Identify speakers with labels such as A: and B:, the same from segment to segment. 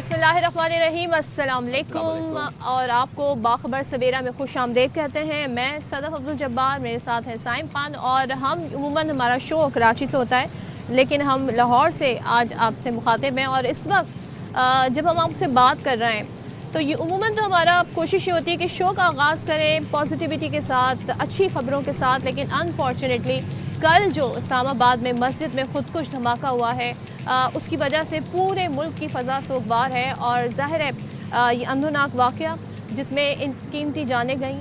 A: बिस्मिल्लाहिर्रहमानिर्रहीम, अस्सलाम वालेकुम और आपको बाखबर सवेरा में खुश आमदेद कहते हैं। मैं सदफ अब्दुल जब्बार, मेरे साथ है साइम खान और हम उमूमन हमारा शो कराची से होता है, लेकिन हम लाहौर से आज आपसे मुखातिब हैं। और इस वक्त जब हम आपसे बात कर रहे हैं तो ये उमूमन तो हमारा कोशिश ये होती है कि शो का आगाज़ करें पॉजिटिविटी के साथ, अच्छी ख़बरों के साथ, लेकिन अनफॉर्चुनेटली कल जो इस्लामाबाद में मस्जिद में खुदकुश धमाका हुआ है उसकी वजह से पूरे मुल्क की फ़ज़ा सोगवार है। और ज़ाहिर है ये अंधोनाक वाक़या जिसमें इन कीमती जानें गई,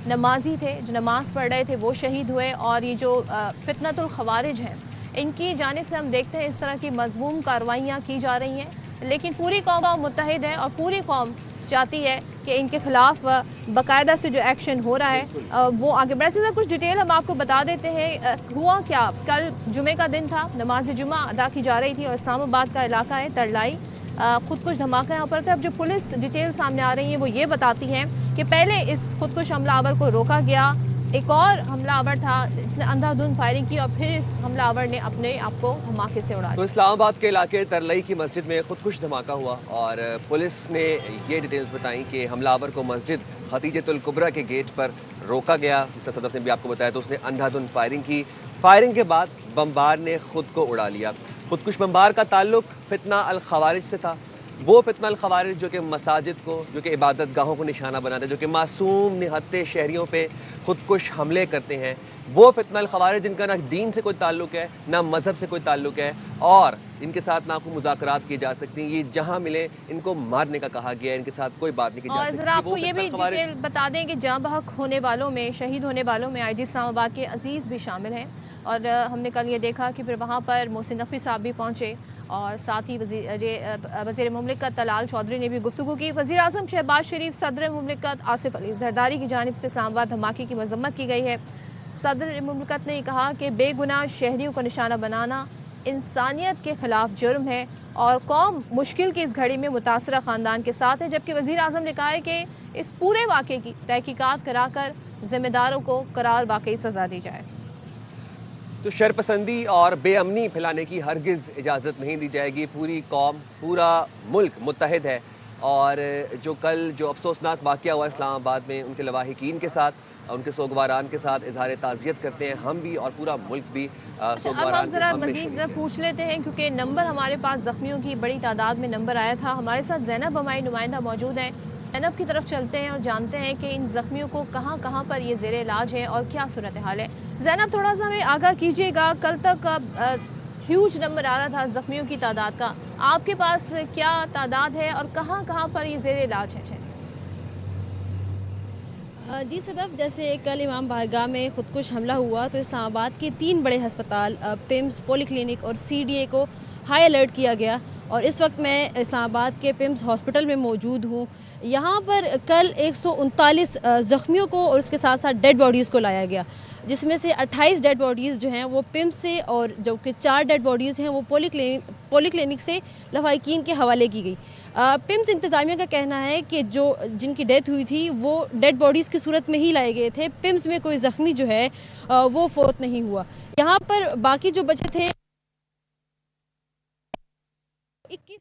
A: नमाजी थे जो नमाज़ पढ़ रहे थे वो शहीद हुए। और ये जो फितनतुल ख़वारिज हैं इनकी जानिब से हम देखते हैं इस तरह की मज़मूम कार्रवाइयाँ की जा रही हैं, लेकिन पूरी कौम मुत्तहिद है और पूरी कौम चाहती है कि इनके ख़िलाफ़ बाकायदा से जो एक्शन हो रहा है वो आगे बढ़े। से कुछ डिटेल हम आपको बता देते हैं। हुआ क्या, कल जुमे का दिन था, नमाज जुमा अदा की जा रही थी और इस्लामाबाद का इलाका है तरलाई, खुदकुश धमाका यहाँ पर था। अब जो पुलिस डिटेल सामने आ रही है वो ये बताती हैं कि पहले इस खुदकुश हमलावर को रोका गया, एक और हमलावर था जिसने अंधाधुंध फायरिंग की और फिर इस हमलावर ने अपने आप को धमाके से उड़ा दिया।
B: तो इस्लामाबाद के इलाके तरलई की मस्जिद में खुदकुश धमाका हुआ और पुलिस ने ये डिटेल्स बताई कि हमलावर को मस्जिद खदीजतुल कुबरा के गेट पर रोका गया। जिस सदफ ने भी आपको बताया तो उसने अंधाधुंध फायरिंग की। फायरिंग के बाद बमबार ने खुद को उड़ा लिया। खुदकुश बमबार का ताल्लुक फितना अल खवारिज से था। वो फितना अल खवारिज जो कि मसाजिद को, जो कि इबादत गाहों को निशाना बनाते हैं, जो कि मासूम निहत्ते शहरियों पे खुदकुश हमले करते हैं, वो फितना अल खवारिज जिनका ना दीन से कोई ताल्लुक है ना मज़हब से कोई ताल्लुक है और इनके साथ ना कोई मुज़ाकरात की जा सकती। ये जहाँ मिले इनको मारने का कहा गया है, इनके साथ कोई बात नहीं की जा सकती।
A: ज़रा आपको ये भी डिटेल बता दें कि जाँ बहक होने वालों में, शहीद होने वालों में IG इस्लामाबाद के अजीज़ भी शामिल हैं। और हमने कल ये देखा कि फिर वहाँ पर मोहसिन नकवी साहब भी पहुँचे और साथ ही वज़ीर मुमलिकत तलाल चौधरी ने भी गुफ्तगू की। वज़ीर आज़म शहबाज शरीफ, सदर मुमलिकत आसिफ अली ज़रदारी की जानिब से इस्लामाबाद धमाके की मज़म्मत की गई है। सदर मुमलिकत ने कहा कि बेगुनाह शहरियों को निशाना बनाना इंसानियत के ख़िलाफ़ जुर्म है और कौम मुश्किल की इस घड़ी में मुतासरा ख़ानदान के साथ है। जबकि वज़ीर आज़म ने कहा है कि इस पूरे वाक़े की तहकीकात कराकर ज़िम्मेदारों को करार वाकई सज़ा दी जाए।
B: तो शरपसंदी और बेअमनी फैलाने की हरगिज़ इजाज़त नहीं दी जाएगी। पूरी कौम, पूरा मुल्क मुत्तहिद है। और जो कल जो अफसोसनाक वाक़या हुआ इस्लामाबाद में, उनके लवाहिकीन के साथ, उनके सोगवारान के साथ इजहार ताज़ियत करते हैं हम भी और पूरा मुल्क भी।
A: सोगवारान ज़रा मज़ीद पूछ लेते हैं क्योंकि नंबर हमारे पास ज़ख्मियों की बड़ी तादाद में नंबर आया था। हमारे साथ ज़ैनब हमारी नुमाइंदा मौजूद हैं। ज़ैनब की तरफ चलते हैं और जानते हैं कि इन ज़ख्मियों को कहाँ कहाँ पर ये ज़ेर इलाज है और क्या सूरत हाल है। ज़ैनब, थोड़ा सा हमें आगाह कीजिएगा, कल तक ह्यूज नंबर आ रहा था ज़ख्मियों की तादाद का, आपके पास क्या तादाद है और कहाँ कहाँ पर ये ज़ेर इलाज है?
C: जी सदफ, जैसे कल इमाम बारगाह में खुदकुश हमला हुआ तो इस्लामाबाद के 3 बड़े हस्पताल पिम्स, पॉलीक्लिनिक और CDA को हाई अलर्ट किया गया। और इस वक्त मैं इस्लामाबाद के पिम्स हॉस्पिटल में मौजूद हूँ। यहाँ पर कल 139 ज़ख्मियों को और उसके साथ साथ डेड बॉडीज़ को लाया गया, जिसमें से 28 डेड बॉडीज़ जो हैं वो पिम्स से और जो कि 4 डेड बॉडीज़ हैं वो पॉलीक्लिनिक से लवाहिकीन के हवाले की गई। पिम्स इंतज़ामिया का कहना है कि जिनकी डेथ हुई थी वो डेड बॉडीज़ की सूरत में ही लाए गए थे। पिम्स में कोई ज़ख्मी जो है वो फोत नहीं हुआ। यहाँ पर बाकी जो बचे थे 21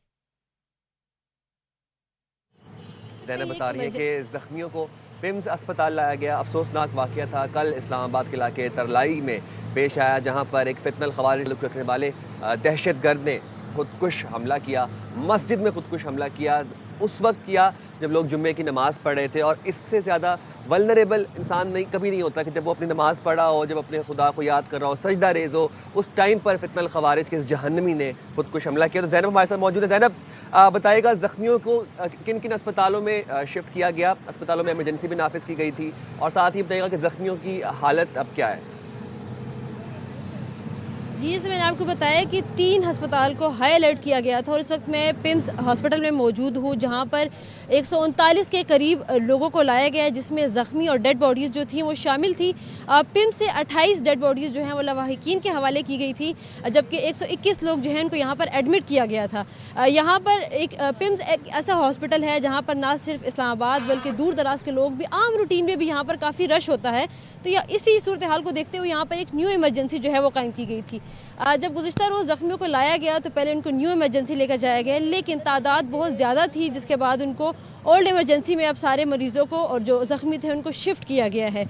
B: बता रही है कि ज़ख्मियों को पिम्स अस्पताल लाया गया। अफसोसनाक वाक़या था कल इस्लामाबाद के इलाके तरलाई में पेश आया, जहाँ पर एक फितनल ख़वारिज रखने वाले दहशतगर्द ने खुदकुश हमला किया, मस्जिद में खुदकुश हमला किया। उस वक्त किया जब लोग जुम्मे की नमाज़ पढ़ रहे थे। और इससे ज़्यादा वल्नरेबल इंसान कभी नहीं होता कि जब वो अपनी नमाज़ पढ़ा हो, जब अपने खुदा को याद कर रहा हो, सजदा रेज़ हो, उस टाइम पर फितनल ख़वारिज के इस जहन्नमी ने खुदकुश हमला किया। तो ज़ैनब हमारे साथ मौजूद है। ज़ैनब, बताइएगा ज़ख्मियों को किन किन अस्पतालों में शिफ्ट किया गया? अस्पतालों में इमरजेंसी भी नाफिज की गई थी और साथ ही बताइएगा कि ज़ख्मियों की हालत अब क्या है?
C: जी, जैसे मैंने आपको बताया कि 3 अस्पताल को हाई अलर्ट किया गया था और इस वक्त मैं पिम्स हॉस्पिटल में मौजूद हूँ, जहाँ पर 139 के करीब लोगों को लाया गया है, जिसमें ज़ख्मी और डेड बॉडीज़ जो थी वो शामिल थी। पिम्स से 28 डेड बॉडीज़ जो हैं वो लवाहिकीन के हवाले की गई थी, जबकि 121 लोग जो हैं उनको यहाँ पर एडमिट किया गया था। यहाँ पर पिम्स एक ऐसा हॉस्पिटल है जहाँ पर ना सिर्फ इस्लामाबाद बल्कि दूर दराज के लोग भी आम रूटीन में भी यहाँ पर काफ़ी रश होता है। तो इसी सूरत हाल को देखते हुए यहाँ पर एक न्यू इमरजेंसी जो है वो कायम की गई थी। जब गुज़िश्ता रोज़ ज़ख्मियों को लाया गया तो पहले उनको न्यू इमरजेंसी लेकर जाया गया, लेकिन तादाद बहुत ज़्यादा थी, जिसके बाद उनको ओल्ड इमरजेंसी में अब सारे मरीज़ों को और जो ज़ख्मी थे उनको शिफ्ट किया गया है।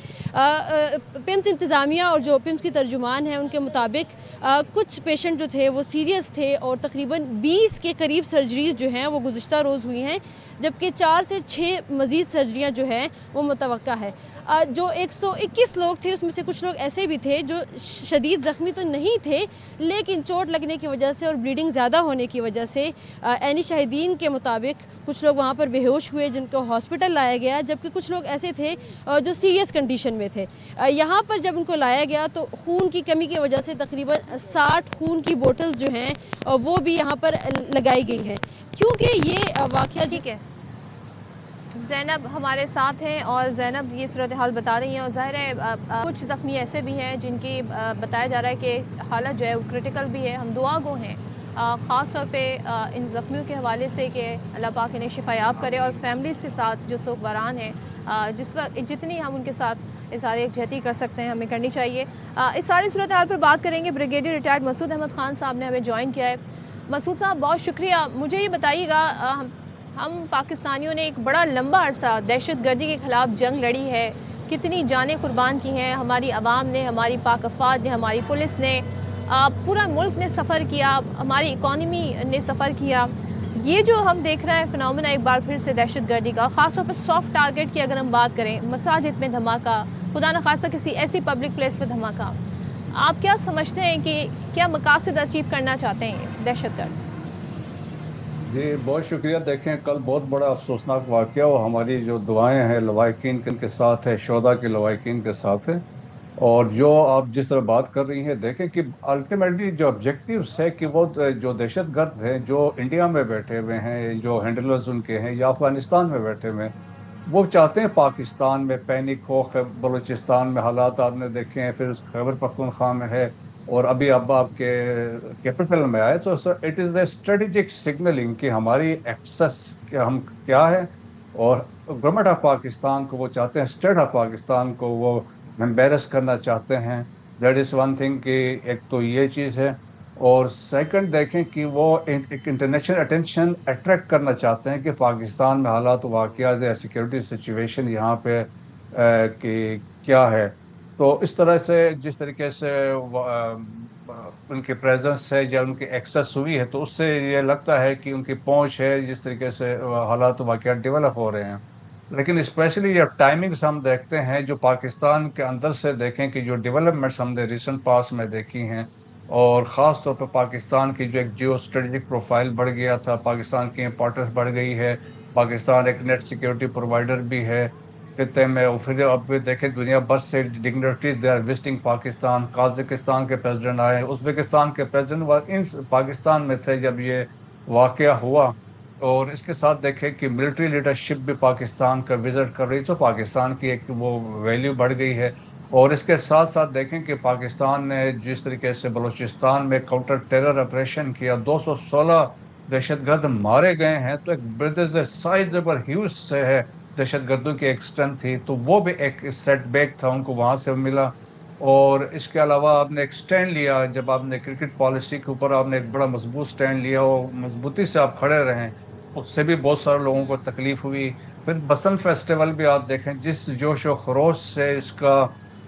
C: पिम्स इंतज़ामिया और जो पिम्स की तर्जुमान हैं उनके मुताबिक कुछ पेशेंट जो थे वो सीरियस थे और तकरीबन 20 के करीब सर्जरीज़ जो हैं वो गुज़िश्ता रोज़ हुई हैं, जबकि 4 से 6 मज़ीद सर्जरियाँ जो हैं वो मुतवक्का है। जो 121 लोग थे उसमें से कुछ लोग ऐसे भी थे जो शदीद ज़ख्मी तो नहीं थे, लेकिन चोट लगने की वजह से और ब्लीडिंग ज़्यादा होने की वजह से ऐनी शाहिदीन के मुताबिक कुछ लोग वहाँ पर बेहोश हुए जिनको हॉस्पिटल लाया गया, जबकि कुछ लोग ऐसे थे जो सीरियस कंडीशन में थे। यहाँ पर जब उनको लाया गया तो खून की कमी की वजह से तकरीबन 60 खून की बोतल्स जो हैं वो भी यहाँ पर लगाई गई हैं, क्योंकि ये वाक़या
A: ठीक है। ज़ैनब हमारे साथ हैं और ज़ैनब ये सूरत हाल बता रही हैं और ज़ाहिर है कुछ ज़ख्मी ऐसे भी हैं जिनकी बताया जा रहा है कि हालत जो है वो क्रिटिकल भी है। हम दुआ गो हैं ख़ास तौर पे इन ज़ख्मियों के हवाले से कि अल्लाह पाक इन्हें शिफायाब करे और फैमिलीज़ के साथ जो सोगवारान हैं जिस वक्त जितनी हम उनके साथ इज़हार यकजहती कर सकते हैं हमें करनी चाहिए। इस सारी सूरत हाल पर बात करेंगे। ब्रिगेडियर रिटायर्ड मसूद अहमद ख़ान साहब ने हमें ज्वाइन किया है। मसूद साहब बहुत शुक्रिया। मुझे ये बताइएगा हम पाकिस्तानियों ने एक बड़ा लंबा अरसा दहशत गर्दी के ख़िलाफ़ जंग लड़ी है, कितनी जानें कुर्बान की हैं हमारी आवाम ने, हमारी पाक अफ़वाद ने, हमारी पुलिस ने, पूरा मुल्क ने सफ़र किया, हमारी इकॉनमी ने सफ़र किया। ये जो हम देख रहे हैं फिनोमेना एक बार फिर से दहशत गर्दी का, ख़ास तौर पर सॉफ्ट टारगेट की अगर हम बात करें, मसाजिद में धमाका, खुदा न खास्ता किसी ऐसी पब्लिक प्लेस पर धमाका, आप क्या समझते हैं कि क्या मकासद अचीव करना चाहते हैं दहशत गर्द?
D: जी बहुत शुक्रिया। देखें कल बहुत बड़ा अफसोसनाक वाक़या और हमारी जो दुआएं हैं लवाहिकीन के साथ है, शोदा के लवाहिकीन के साथ है। और जो आप जिस तरह बात कर रही हैं, देखें कि अल्टीमेटली जो ऑब्जेक्टिव्स है कि वो जो दहशतगर्द हैं जो इंडिया में बैठे हुए हैं, जो हैंडलर्स उनके हैं या अफगानिस्तान में बैठे हुए हैं, वो चाहते हैं पाकिस्तान में पैनिक हो। बलूचिस्तान में हालात आपने देखे हैं, फिर खैबर पख्तूनख्वा में है और अभी अब आपके कैपिटल में आए। तो it is the strategic signalling कि हमारी एक्सेस क्या हम क्या है, और गवर्नमेंट ऑफ पाकिस्तान को वो चाहते हैं, स्टेट ऑफ पाकिस्तान को वो एम्बेरस करना चाहते हैं। दैट इज़ वन थिंग कि एक तो ये चीज़ है, और सेकंड देखें कि वो एक इंटरनेशनल अटेंशन अट्रैक्ट करना चाहते हैं कि पाकिस्तान में हालात वाक़यात या सिक्योरिटी सिचुएशन यहाँ पे कि क्या है। तो इस तरह से जिस तरीके से उनकी प्रेजेंस है या उनकी एक्सेस हुई है, तो उससे ये लगता है कि उनकी पहुंच है, जिस तरीके से हालात वाक़यात डेवलप हो रहे हैं। लेकिन स्पेशली जब टाइमिंग्स हम देखते हैं जो पाकिस्तान के अंदर से देखें कि जो डेवलपमेंट्स हमने रिसेंट पास में देखी हैं, और ख़ास तौर पर पाकिस्तान की जो एक जियो स्ट्रेटजिक प्रोफाइल बढ़ गया था, पाकिस्तान की इंपॉर्टेंस बढ़ गई है, पाकिस्तान एक नेट सिक्योरिटी प्रोवाइडर भी है खत्ते में। और फिर अब देखें दुनिया भर से dignitaries they are visiting Pakistan. Kazakhstan के प्रेसिडेंट आए, उज़्बेकिस्तान के प्रेसिडेंट इन पाकिस्तान में थे जब ये वाक़या हुआ। और इसके साथ देखें कि मिलिट्री लीडरशिप भी पाकिस्तान का विज़िट कर रही, तो पाकिस्तान की एक वो वैल्यू बढ़ गई है। और इसके साथ साथ देखें कि पाकिस्तान ने जिस तरीके से बलूचिस्तान में काउंटर टेरर ऑपरेशन किया, 216 दहशतगर्द मारे गए हैं, तो एक साइजेबल ह्यूज से है दहशतगर्दों की एक स्ट्रेंथ थी, तो वो भी एक सेटबैक था उनको वहाँ से मिला। और इसके अलावा आपने एक स्टैंड लिया, जब आपने क्रिकेट पॉलिसी के ऊपर आपने एक बड़ा मजबूत स्टैंड लिया और मजबूती से आप खड़े रहें, उससे भी बहुत सारे लोगों को तकलीफ हुई। फिर बसंत फेस्टिवल भी आप देखें जिस जोश व खरोश से इसका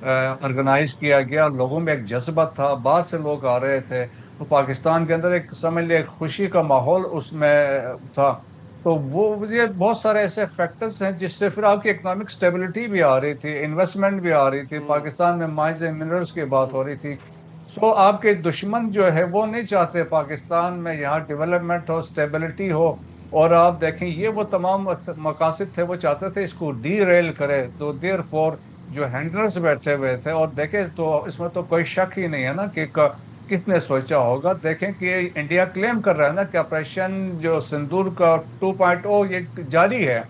D: ऑर्गेनाइज किया गया, लोगों में एक जज्बा था, बाहर से लोग आ रहे थे, तो पाकिस्तान के अंदर एक समझ लिया खुशी का माहौल उसमें था। तो वो ये बहुत सारे ऐसे फैक्टर्स हैं जिससे फिर आपकी इकोनॉमिक स्टेबिलिटी भी आ रही थी, इन्वेस्टमेंट भी आ रही थी, पाकिस्तान में माइंस एंड मिनरल्स की बात हो रही थी। सो आपके दुश्मन जो है वो नहीं चाहते पाकिस्तान में यहाँ डेवलपमेंट हो, स्टेबिलिटी हो। और आप देखें ये वो तमाम मकासद थे, वो चाहते थे इसको डी रेल करे। तो देयर फॉर जो हैंडलर्स बैठे हुए थे, और देखें तो इसमें तो कोई शक ही नहीं है ना कि किसने सोचा होगा। देखें कि इंडिया क्लेम कर रहा है ना कि ऑपरेशन जो सिंदूर का 2.0 ये जारी है।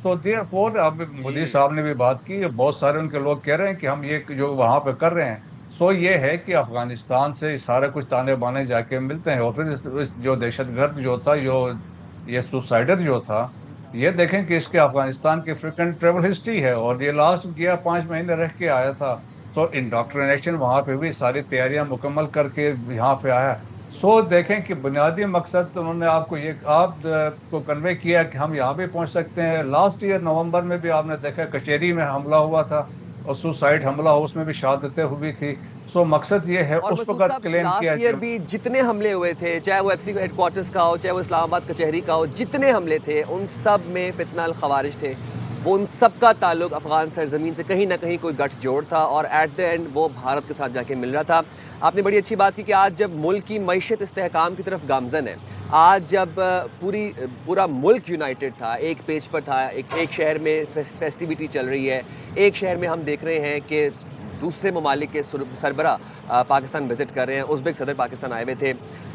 D: सो देयरफॉर अब मोदी साहब ने भी बात की, बहुत सारे उनके लोग कह रहे हैं कि हम ये जो वहाँ पे कर रहे हैं, सो ये है कि अफगानिस्तान से सारा कुछ ताने बाने जाके मिलते हैं। और फिर जो दहशतगर्द जो था, जो ये सुसाइडर जो था, ये देखें कि इसके अफगानिस्तान की फ्रिक्वेंट ट्रेवल हिस्ट्री है, और ये लास्ट गया 5 महीने रह के आया था। सो इंडोक्ट्रिनेशन वहाँ पे भी सारी तैयारियां मुकम्मल करके यहाँ पे आया। सो देखें कि बुनियादी मकसद तो उन्होंने आपको ये आप को कन्वे किया कि हम यहाँ भी पहुँच सकते हैं। लास्ट ईयर नवंबर में भी आपने देखा कचहरी में हमला हुआ था और सुसाइड हमला हो, उसमें भी शहादतें हुई थी। सो मकसद ये है,
B: और
D: उस
B: मसूद
D: वक्त
B: साहब,
D: क्लेम किया
B: लास्ट ईयर
D: कि
B: भी जितने हमले हुए थे, चाहे वो एफसी हेडक्वार्टर्स का हो, चाहे वो इस्लामाबाद कचहरी का हो, जितने हमले थे उन सब में फितना अल खवारिज थे। वो उन सब का ताल्लुक अफगान सरजमीन से कहीं ना कहीं कोई गठजोड़ था और एट द एंड वो भारत के साथ जाके मिल रहा था। आपने बड़ी अच्छी बात की कि आज जब मुल्क की मईशत इस्तेहकाम की तरफ गामजन है, आज जब पूरा मुल्क यूनाइटेड था, एक पेज पर था, एक शहर में फेस्टिविटी चल रही है, एक शहर में हम देख रहे हैं कि दूसरे ममालिक के सरबरा पाकिस्तान विजिट कर रहे हैं, उज़्बेक सदर पाकिस्तान आए हुए थे,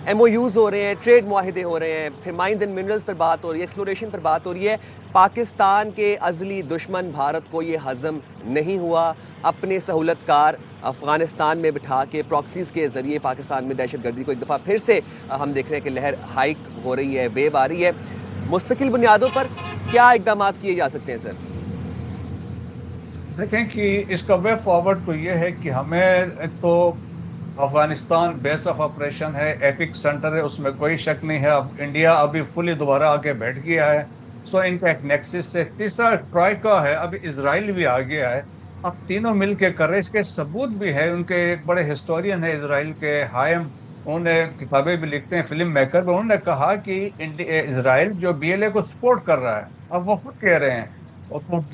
B: MOUs हो रहे हैं, ट्रेड मुआहिदे हो रहे हैं, फिर माइंस एंड मिनरल्स पर बात हो रही है, एक्सप्लोरेशन पर बात हो रही है। पाकिस्तान के अज़ली दुश्मन भारत को ये हज़म नहीं हुआ। अपने सहूलतकार अफ़गानिस्तान में बिठा के प्रॉक्सीज़ के ज़रिए पाकिस्तान में दहशत गर्दी को एक दफ़ा फिर से हम देख रहे हैं कि लहर हाइक हो रही है, वेव आ रही है। मुस्तकिल बुनियादों पर क्या इक़दाम किए जा सकते हैं सर?
D: देखें कि इसका वे फॉरवर्ड तो ये है कि हमें एक तो अफगानिस्तान बेस ऑफ ऑपरेशन है, एपिक सेंटर है, उसमें कोई शक नहीं है। अब इंडिया अभी फुली दोबारा आके बैठ गया है। सो इनका एक नेक्सिस से तीसरा ट्राइका है, अभी इसराइल भी आ गया है। अब तीनों मिल के कर रहे, इसके सबूत भी है। उनके एक बड़े हिस्टोरियन है इसराइल के, हायम, उन्होंने किताबें भी लिखते हैं, फिल्म मेकर, उन्होंने कहा कि इसराइल जो BLA को सपोर्ट कर रहा है, अब वो खुद कह रहे हैं।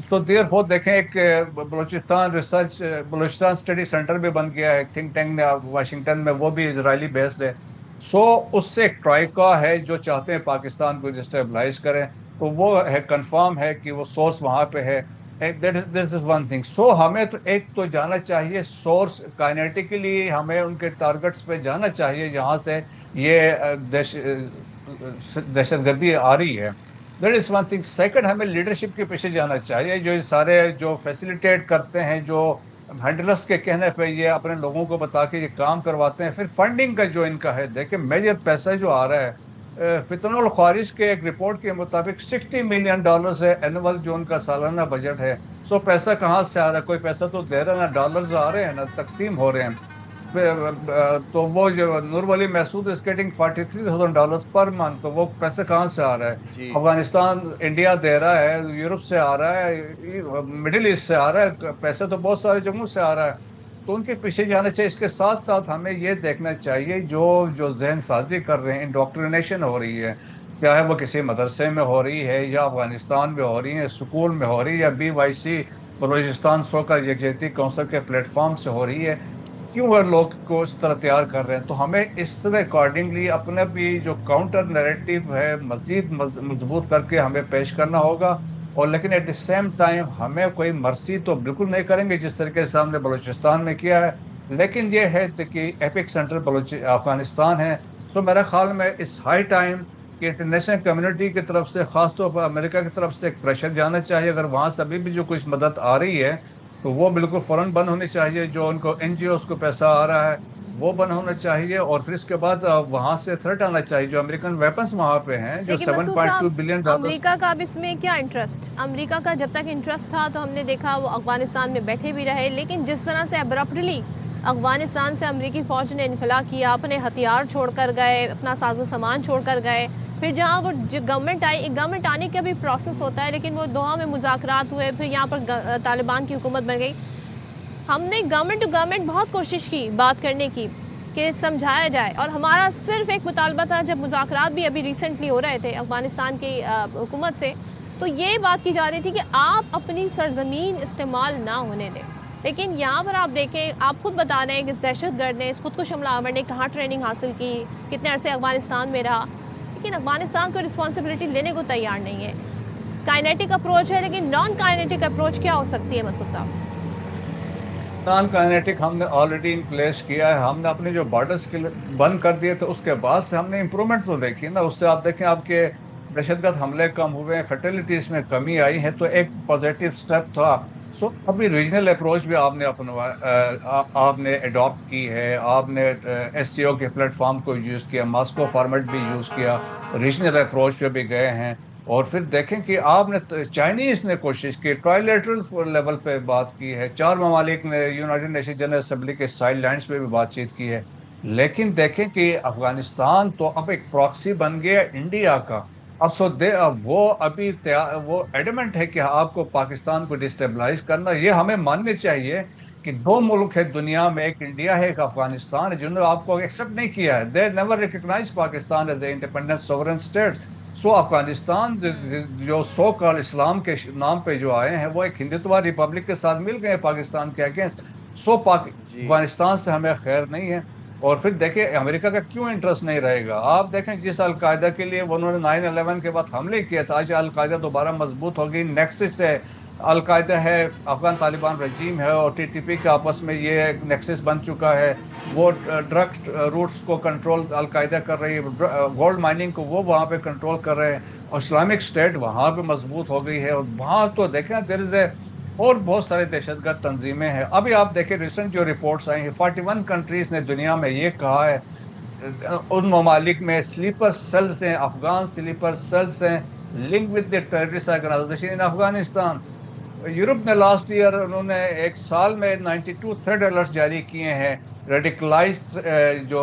D: सो देर हो देखें, एक बलूचिस्तान स्टडी सेंटर भी बन गया है, थिंक टैंक वाशिंगटन में, वो भी इजरायली बेस्ड है। सो उससे एक ट्राइका है जो चाहते हैं पाकिस्तान को डिस्टेबलाइज करें, तो वो है, कंफर्म है कि वो सोर्स वहाँ पे है। This is one thing. So हमें तो एक तो जाना चाहिए सोर्स, काइनेटिकली हमें उनके टारगेट्स पे जाना चाहिए जहाँ से ये दहशतगर्दी आ रही है। That is one thing. Second, हमें लीडरशिप के पीछे जाना चाहिए, जो सारे जो फैसिलिटेट करते हैं, जो हैंडलर्स के कहने पे ये अपने लोगों को बता के ये काम करवाते हैं। फिर फंडिंग का जो इनका है, देखिए मेजर पैसा जो आ रहा है, फितनुल ख्वारिज के एक रिपोर्ट के मुताबिक $60 मिलियन है एनुअल जो उनका सालाना बजट है। सो पैसा कहाँ से आ रहा है? कोई पैसा तो दे रहा है ना, डॉलर्स आ रहे हैं ना तकसीम हो रहे हैं। तो वो जो Noor Wali Mehsud is getting $43,000 per month, तो वो पैसे कहाँ से आ रहा है? अफगानिस्तान, इंडिया दे रहा है, यूरोप से आ रहा है, मिडिल ईस्ट से आ रहा है, पैसे तो बहुत सारे जगहों से आ रहा है। तो उनके पीछे जाना चाहिए। इसके साथ साथ हमें ये देखना चाहिए जो जहन साजी कर रहे हैं, इंडोक्ट्रिनेशन हो रही है, क्या है वो किसी मदरसे में हो रही है या अफगानिस्तान में हो रही है, स्कूल में हो रही है, या BYC बलूचिस्तान सोकर यकजहती काउंसिल के प्लेटफॉर्म से हो रही है, क्यों वह लोग को इस तरह तैयार कर रहे हैं? तो हमें इस तरह अकॉर्डिंगली अपने भी जो काउंटर नैरेटिव है मज़ीद मजबूत करके हमें पेश करना होगा। और लेकिन एट द सेम टाइम हमें कोई मर्सी तो बिल्कुल नहीं करेंगे जिस तरीके से हमने बलूचिस्तान में किया है, लेकिन ये है कि एपिक सेंटर अफगानिस्तान है। तो मेरे ख्याल में इस हाई टाइम कि इंटरनेशनल कम्युनिटी की तरफ से, ख़ासतौर पर अमेरिका की तरफ से एक प्रेशर जाना चाहिए। अगर वहाँ से अभी भी जो कुछ मदद आ रही है तो वो बिल्कुल फ़ौरन बंद होनी चाहिए। जो उनको NGOs को पैसा आ रहा है वो बंद होना चाहिए। और फिर इसके बाद वहाँ से थ्रेट आना चाहिए। जो अमेरिकन वेपन्स वहाँ पे हैं, जो $7.2 बिलियन,
A: अमेरिका का अब इसमें क्या इंटरेस्ट? अमेरिका का जब तक इंटरेस्ट था तो हमने देखा वो अफगानिस्तान में बैठे भी रहे, लेकिन जिस तरह से अब्रप्टली अफगानिस्तान से अमेरिकी फ़ौज ने इनखला किया, अपने हथियार छोड़कर गए, अपना साजो सामान छोड़कर गए, फिर जहाँ वो गवर्नमेंट आई, एक गवर्नमेंट आने का भी प्रोसेस होता है, लेकिन वो दोहा में मुज़ाकरात हुए, फिर यहाँ पर तालिबान की हुकूमत बन गई। हमने गवर्नमेंट टू गवर्नमेंट बहुत कोशिश की बात करने की कि समझाया जाए, और हमारा सिर्फ एक मुतालबा था, जब मुज़ाकरात भी अभी रिसेंटली हो रहे थे अफ़गानिस्तान की हुकूमत से, तो ये बात की जा रही थी कि आप अपनी सरजमीन इस्तेमाल ना होने दें। लेकिन यहाँ पर आप देखें, आप खुद बता रहे हैं कि इस दहशतगर्द ने, इस खुदकुश हमलावर ने कहाँ ट्रेनिंग हासिल की, कितने अरसे अफगानिस्तान में रहा, लेकिन अफगानिस्तान को रिस्पॉन्सिबिलिटी लेने को तैयार नहीं है। काइनेटिक अप्रोच है, लेकिन नॉन काइनेटिक अप्रोच क्या हो सकती है मसूद साहब?
D: नॉन काइनेटिक हमने ऑलरेडी इन प्लेस किया है। हमने अपने जो बॉर्डर्स के बंद कर दिए थे, उसके बाद से हमने इम्प्रूवमेंट तो देखी ना। उससे आप देखें, आपके दहशतगर्द हमले कम हुए हैं, फर्टिलिटीज़ में कमी आई है, तो एक पॉजिटिव स्टेप था। सो अभी रीजनल अप्रोच भी आपने आपने अडॉप्ट की है। आपने SCO के प्लेटफॉर्म को यूज़ किया, मास्को फॉर्मेट भी यूज़ किया, रीजनल अप्रोच पे भी गए हैं। और फिर देखें कि आपने चाइनीज ने कोशिश की, ट्राइलेटरल लेवल पे बात की है, 4 ममालिक ने यूनाइटेड नेशन जनरल असेंबली के साइड लाइन्स पे भी बातचीत की है। लेकिन देखें कि अफगानिस्तान तो अब एक प्रॉक्सी बन गया इंडिया का। अब वो अभी वो एडमेंट है कि आपको पाकिस्तान को डिस्टेबलाइज करना। ये हमें मानने चाहिए कि 2 मुल्क है दुनिया में, एक इंडिया है, एक अफगानिस्तान है, जिन्होंने आपको एक्सेप्ट नहीं किया है। They never recognise Pakistan as a independent sovereign state. So Afghanistan जो सो कॉल इस्लाम के नाम पे जो आए हैं, वो एक हिंदुत्व रिपब्लिक के साथ मिल गए पाकिस्तान के अगेंस्ट।
B: जी
D: अफगानिस्तान से हमें खैर नहीं है। और फिर देखिए अमेरिका का क्यों इंटरेस्ट नहीं रहेगा। आप देखें जिस अलकायदा के लिए उन्होंने 9/11 के बाद हमले किए थे, आज अलकायदा दोबारा मजबूत हो गई, नेक्सस है, अलकायदा है, अफगान तालिबान रजीम है और टीटीपी के आपस में ये एक नेक्सस बन चुका है। वो ड्रग रूट्स को कंट्रोल अलकायदा कर रही है, गोल्ड माइनिंग को वो वहाँ पे कंट्रोल कर रहे हैं, और इस्लामिक स्टेट वहाँ पे मजबूत हो गई है। और वहाँ तो देखें देयर इज ए और बहुत सारे दहशतगर्द तंजीमें हैं। अभी आप देखें रिसेंट जो रिपोर्ट्स आई हैं, 41 कंट्रीज ने दुनिया में ये कहा है, उन ममालिक में स्लीपर सेल्स हैं, अफगान स्लीपर सेल्स हैं link with the terrorist organisation in Afghanistan. Europe ने लास्ट ईयर उन्होंने एक साल में 92 थ्रेड अलर्ट जारी किए हैं, रेडिकलाइज जो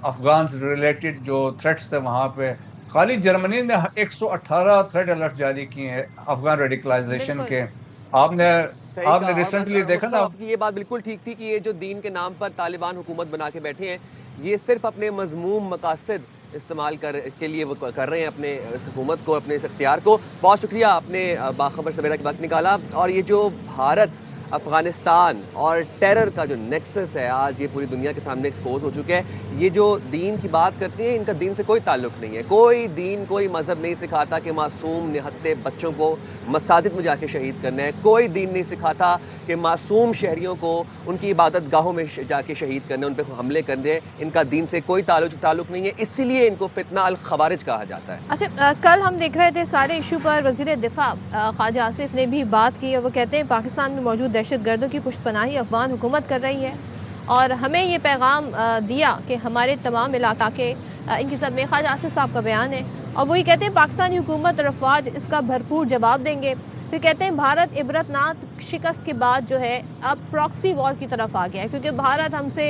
D: अफगान रिलेटेड जो थ्रेट्स थे वहाँ पे। खाली जर्मनी ने 118 थ्रेड अलर्ट जारी किए हैं अफगान रेडिकलाइजेशन
A: बिल्कुल
D: के। आपने
B: सही
D: आपने
B: कहा। और
D: रिसेंटली देखा ना।
B: आपकी ये बात बिल्कुल ठीक थी कि ये जो दीन के नाम पर तालिबान हुकूमत बना के बैठे हैं, ये सिर्फ अपने मजमूम मकासद इस्तेमाल के लिए वो कर रहे हैं अपने इस हुकूमत को, अपने इस इख्तियार को। बहुत शुक्रिया, आपने बाखबर सवेरा की बात निकाला। और ये जो भारत अफगानिस्तान और टेरर का जो नेक्सस है आज ये पूरी दुनिया के सामने एक्सपोज हो चुके हैं। ये जो दीन की बात करती हैं, इनका दीन से कोई ताल्लुक नहीं है। कोई दीन कोई मजहब नहीं सिखाता कि मासूम निहत्ते बच्चों को मसाजिद में जाके शहीद करना है। कोई दीन नहीं सिखाता कि मासूम शहरियों को उनकी इबादत गाहों में जाके शहीद करना, उन पर हमले करने। इनका दीन से कोई ताल्लुक नहीं है, इसीलिए इनको फितना अल खवारिज कहा जाता है।
A: अच्छा, कल हम देख रहे थे सारे इशू पर वज़ीर दिफा ख्वाजा आसिफ ने भी बात की, और वो कहते हैं पाकिस्तान में मौजूद दहशतगर्दों की पुष्टपनाही अफगान हुकूमत कर रही है, और हमें ये पैगाम दिया कि हमारे तमाम इलाका के इनकी सब में ख्वाजा आसिफ साहब का बयान है, और वही कहते हैं पाकिस्तानी हुकूमत और अफवाज इसका भरपूर जवाब देंगे। फिर कहते हैं भारत इबरतनाक शिकस्त के बाद जो है अब प्रॉक्सी वॉर की तरफ आ गया है, क्योंकि भारत हमसे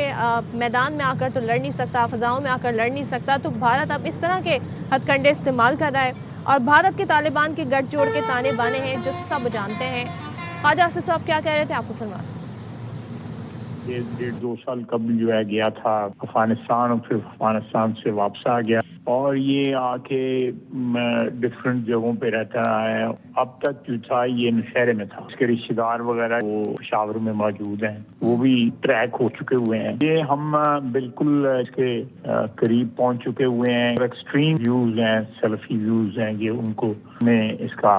A: मैदान में आकर तो लड़ नहीं सकता, फ़ज़ाओं में आकर लड़ नहीं सकता, तो भारत अब इस तरह के हथकंडे इस्तेमाल कर रहा है। और भारत के तालिबान के गठजोड़ के ताने बाने हैं जो सब जानते हैं। ख्वाजा आसिफ साहब क्या कह रहे थे, आपको सुनवा।
E: ये 1.5-2 साल कबल जो है गया था अफगानिस्तान, और फिर अफगानिस्तान से वापस आ गया, और ये आके डिफरेंट जगहों पे रहता रहा है। अब तक जो था ये नौशहरे में था, उसके रिश्तेदार वगैरह वो पेशावर में मौजूद हैं, वो भी ट्रैक हो चुके हुए हैं। ये हम बिल्कुल इसके करीब पहुंच चुके हुए हैं। एक्सट्रीम व्यूज हैं, सेल्फी व्यूज हैं, ये उनको में इसका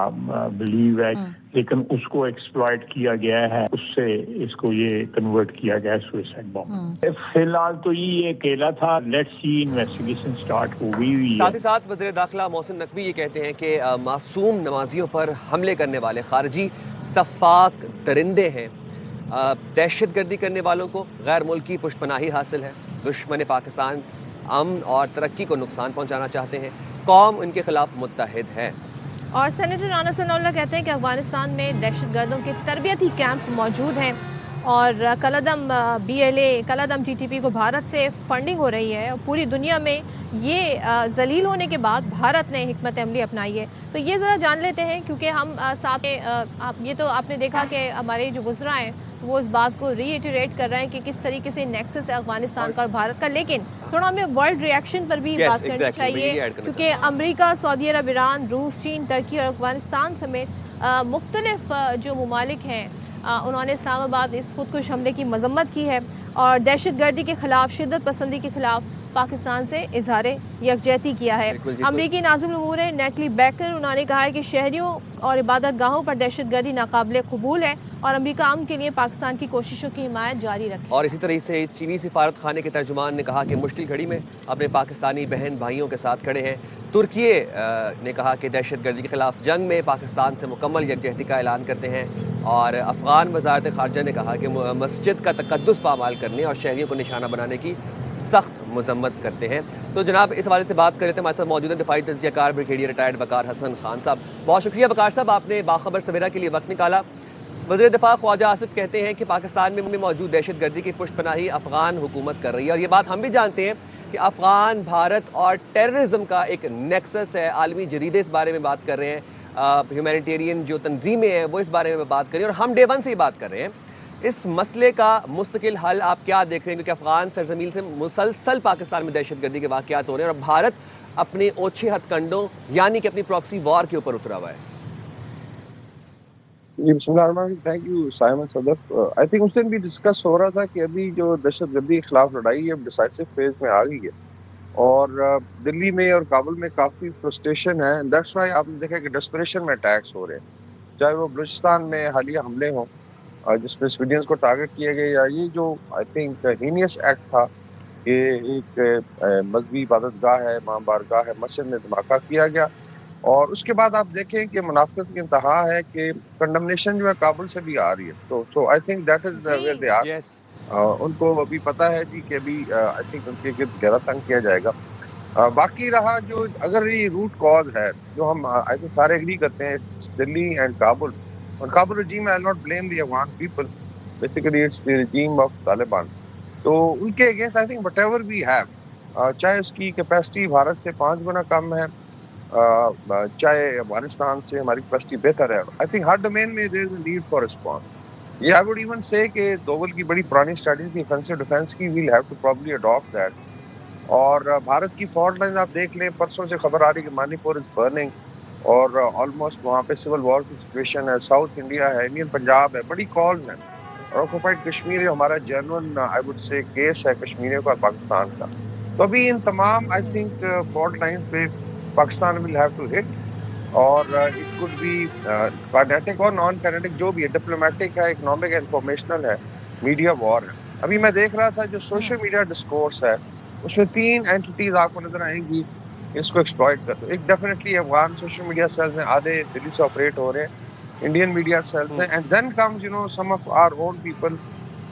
E: बिलीव है, लेकिन उसको एक्सप्लॉइट किया गया है, उससे इसको ये कन्वर्ट किया गया है सुसाइड बॉम्ब। फिलहाल तो ये अकेला था, लेट्स सी इन्वेस्टिगेशन स्टार्ट हो गई हुई है।
B: साथ ही साथ वज़ीर दाखिला मोहसिन नकवी ये कहते हैं कि मासूम नमाजियों पर हमले करने वाले खारजी सफाक दरिंदे हैं। दहशतगर्दी करने वालों को गैर मुल्की पुष्पनाही हासिल है। दुश्मन पाकिस्तान अमन और तरक्की को नुकसान पहुँचाना चाहते हैं। कौम उनके खिलाफ मुत्तहिद है।
A: और सेनेटर राना सनाउल्लाह कहते हैं कि अफगानिस्तान में दहशतगर्दों के तरबियती कैंप मौजूद हैं, और कलअदम BLA कलअदम TTP को भारत से फंडिंग हो रही है। और पूरी दुनिया में ये जलील होने के बाद भारत ने हिकमत अमली अपनाई है। तो ये ज़रा जान लेते हैं, क्योंकि हम साथ आप ये तो आपने देखा कि हमारे जो गुजरा हैं वो इस बात को रीइटरेट कर रहे हैं कि किस तरीके से नेक्सस है अफगानिस्तान का और भारत का। लेकिन थोड़ा हमें वर्ल्ड रिएक्शन पर भी बात करनी चाहिए, क्योंकि अमेरिका, सऊदी अरब, ईरान, रूस, चीन, तुर्की और अफगानिस्तान समेत मुख्तलिफ जो ममालिक हैं उन्होंने इस्लामाबाद इस खुदकुश हमले की मजम्मत की है, और दहशतगर्दी के खिलाफ, शिद्दत पसंदी के खिलाफ पाकिस्तान से इजहार यकजहती किया है। अमरीकी नाज़िम उमूर नेटली बैकर उन्होंने कहा है कि शहरियों और इबादत गाहों पर दहशतगर्दी नाकाबिले कबूल है, और अमरीका अमन के लिए पाकिस्तान की कोशिशों की हिमायत जारी रखे।
B: और इसी तरह से चीनी सिफारत खाने के तर्जुमान ने कहा कि मुश्किल घड़ी में अपने पाकिस्तानी बहन भाइयों के साथ खड़े हैं। तुर्की ने कहा कि दहशतगर्दी के खिलाफ जंग में पाकिस्तान से मुकम्मल यकजहती का ऐलान करते हैं। और अफगान वज़ारत ख़ारजा ने कहा कि मस्जिद का तक़द्दुस पामाल करने और शहरियों को निशाना बनाने की सख्त मजम्मत करते हैं। तो जनाब इस हवाले से बात कर रहे थे, हमारे साथ मौजूद है दिफाई तज्जियाकार ब्रिगेडियर रिटायर्ड वकार हसन खान साहब। बहुत शुक्रिया वकार साहब, आपने बाखबर सवेरा के लिए वक्त निकाला। वज़ीर दिफा ख्वाजा आसिफ कहते हैं कि पाकिस्तान में मौजूद दहशतगर्दी की पुष्टपनाही अफगान हुकूमत कर रही है, और ये बात हम भी जानते हैं कि अफगान, भारत और टेररिज्म का एक नेक्सस है। आलमी जरीदे इस बारे में बात कर रहे हैं, ह्यूमैनिटेरियन जो तंजीमें हैं वो इस बारे में बात कर रही हैं, और हम डे वन से ही बात कर रहे हैं। इस मसले का मुस्तकिल हल आप क्या देख रहे हैं, क्योंकि अफगान सरजमीन से मुसलसल पाकिस्तान में दहशतगर्दी के वाक़यात हो रहे हैं और भारत अपने ओछे हथकंडों यानी कि अपनी प्रॉक्सी वॉर के ऊपर उतरा हुआ है।
F: Thank you Simon Sadaf. I think उस दिन भी डिस्कस हो रहा था कि अभी जो दहशतगर्दी के खिलाफ लड़ाई है डिसाइसिव फेज में आ गई है, और दिल्ली में और काबुल में काफ़ी फ्रस्ट्रेशन है। दैट्स व्हाई आपने देखा कि डेस्परेशन में अटैक्स हो रहे हैं, चाहे वो बलूचिस्तान में हालिया हमले हों जिसमें सिविलियंस को टारगेट किया गया, या ये जो आई थिंक हीनियस एक्ट था, ये एक मजहबी इबादतगाह है, मां बारगाह है, मस्जिद में धमाका किया गया। और उसके बाद आप देखें कि मुनाफिकत की इंतहा है कि कंडमनेशन जो है काबुल से भी आ रही है। तो I think that is where they are. उनको अभी पता है जी कि अभी आई थिंक उनके गिर्द गहरा तंग किया जाएगा। बाकी रहा जो अगर ये रूट कॉज है जो हम आई थिंक सारे एग्री करते हैं, दिल्ली एंड काबुल, और Kabul regime I not blame the Afghan people, basically it's the regime of Taliban. तो उनके against I think whatever we have, चाहे उसकी कैपेसिटी भारत से 5 गुना कम है, चाहे अफगानिस्तान से हमारी कैपेसिटी बेहतर है, आई थिंक हर डोमेन में there is a need for response. ये आई वुड इवन से कि दोवल की बड़ी पुरानी स्ट्रेटजी थी ऑफेंसिव डिफेंस की, we'll have to probably adopt that. और भारत की फॉल्ट लाइन आप देख लें, परसों से खबर आ रही है कि मणिपुर इज बर्निंग, और ऑलमोस्ट वहाँ पे सिविल वॉर की सिचुएशन है। साउथ इंडिया है, इंडियन पंजाब है, बड़ी कॉल्स हैं। और ऑक्युपाइड कश्मीर हमारा genuine I would say case है कश्मीरियों का पाकिस्तान का। तो अभी इन तमाम आई थिंक फॉल्ट लाइन पे Pakistan will have to hit, और इट कुड बी काइनेटिक और नॉन काइनेटिक, जो भी है, डिप्लोमेटिक है, इकोनॉमिक है, इंफॉर्मेशनल है, मीडिया वॉर है। अभी मैं देख रहा था जो सोशल मीडिया डिस्कोर्स है उसमें 3 एंटिटीज आपको नजर आएंगी इसको एक्सप्लॉइट करते। एक definitely Afghan social media cells हैं, आधे दिल्ली से ऑपरेट हो रहे हैं, इंडियन मीडिया सेल्स हैं, and then comes you know some of our own people,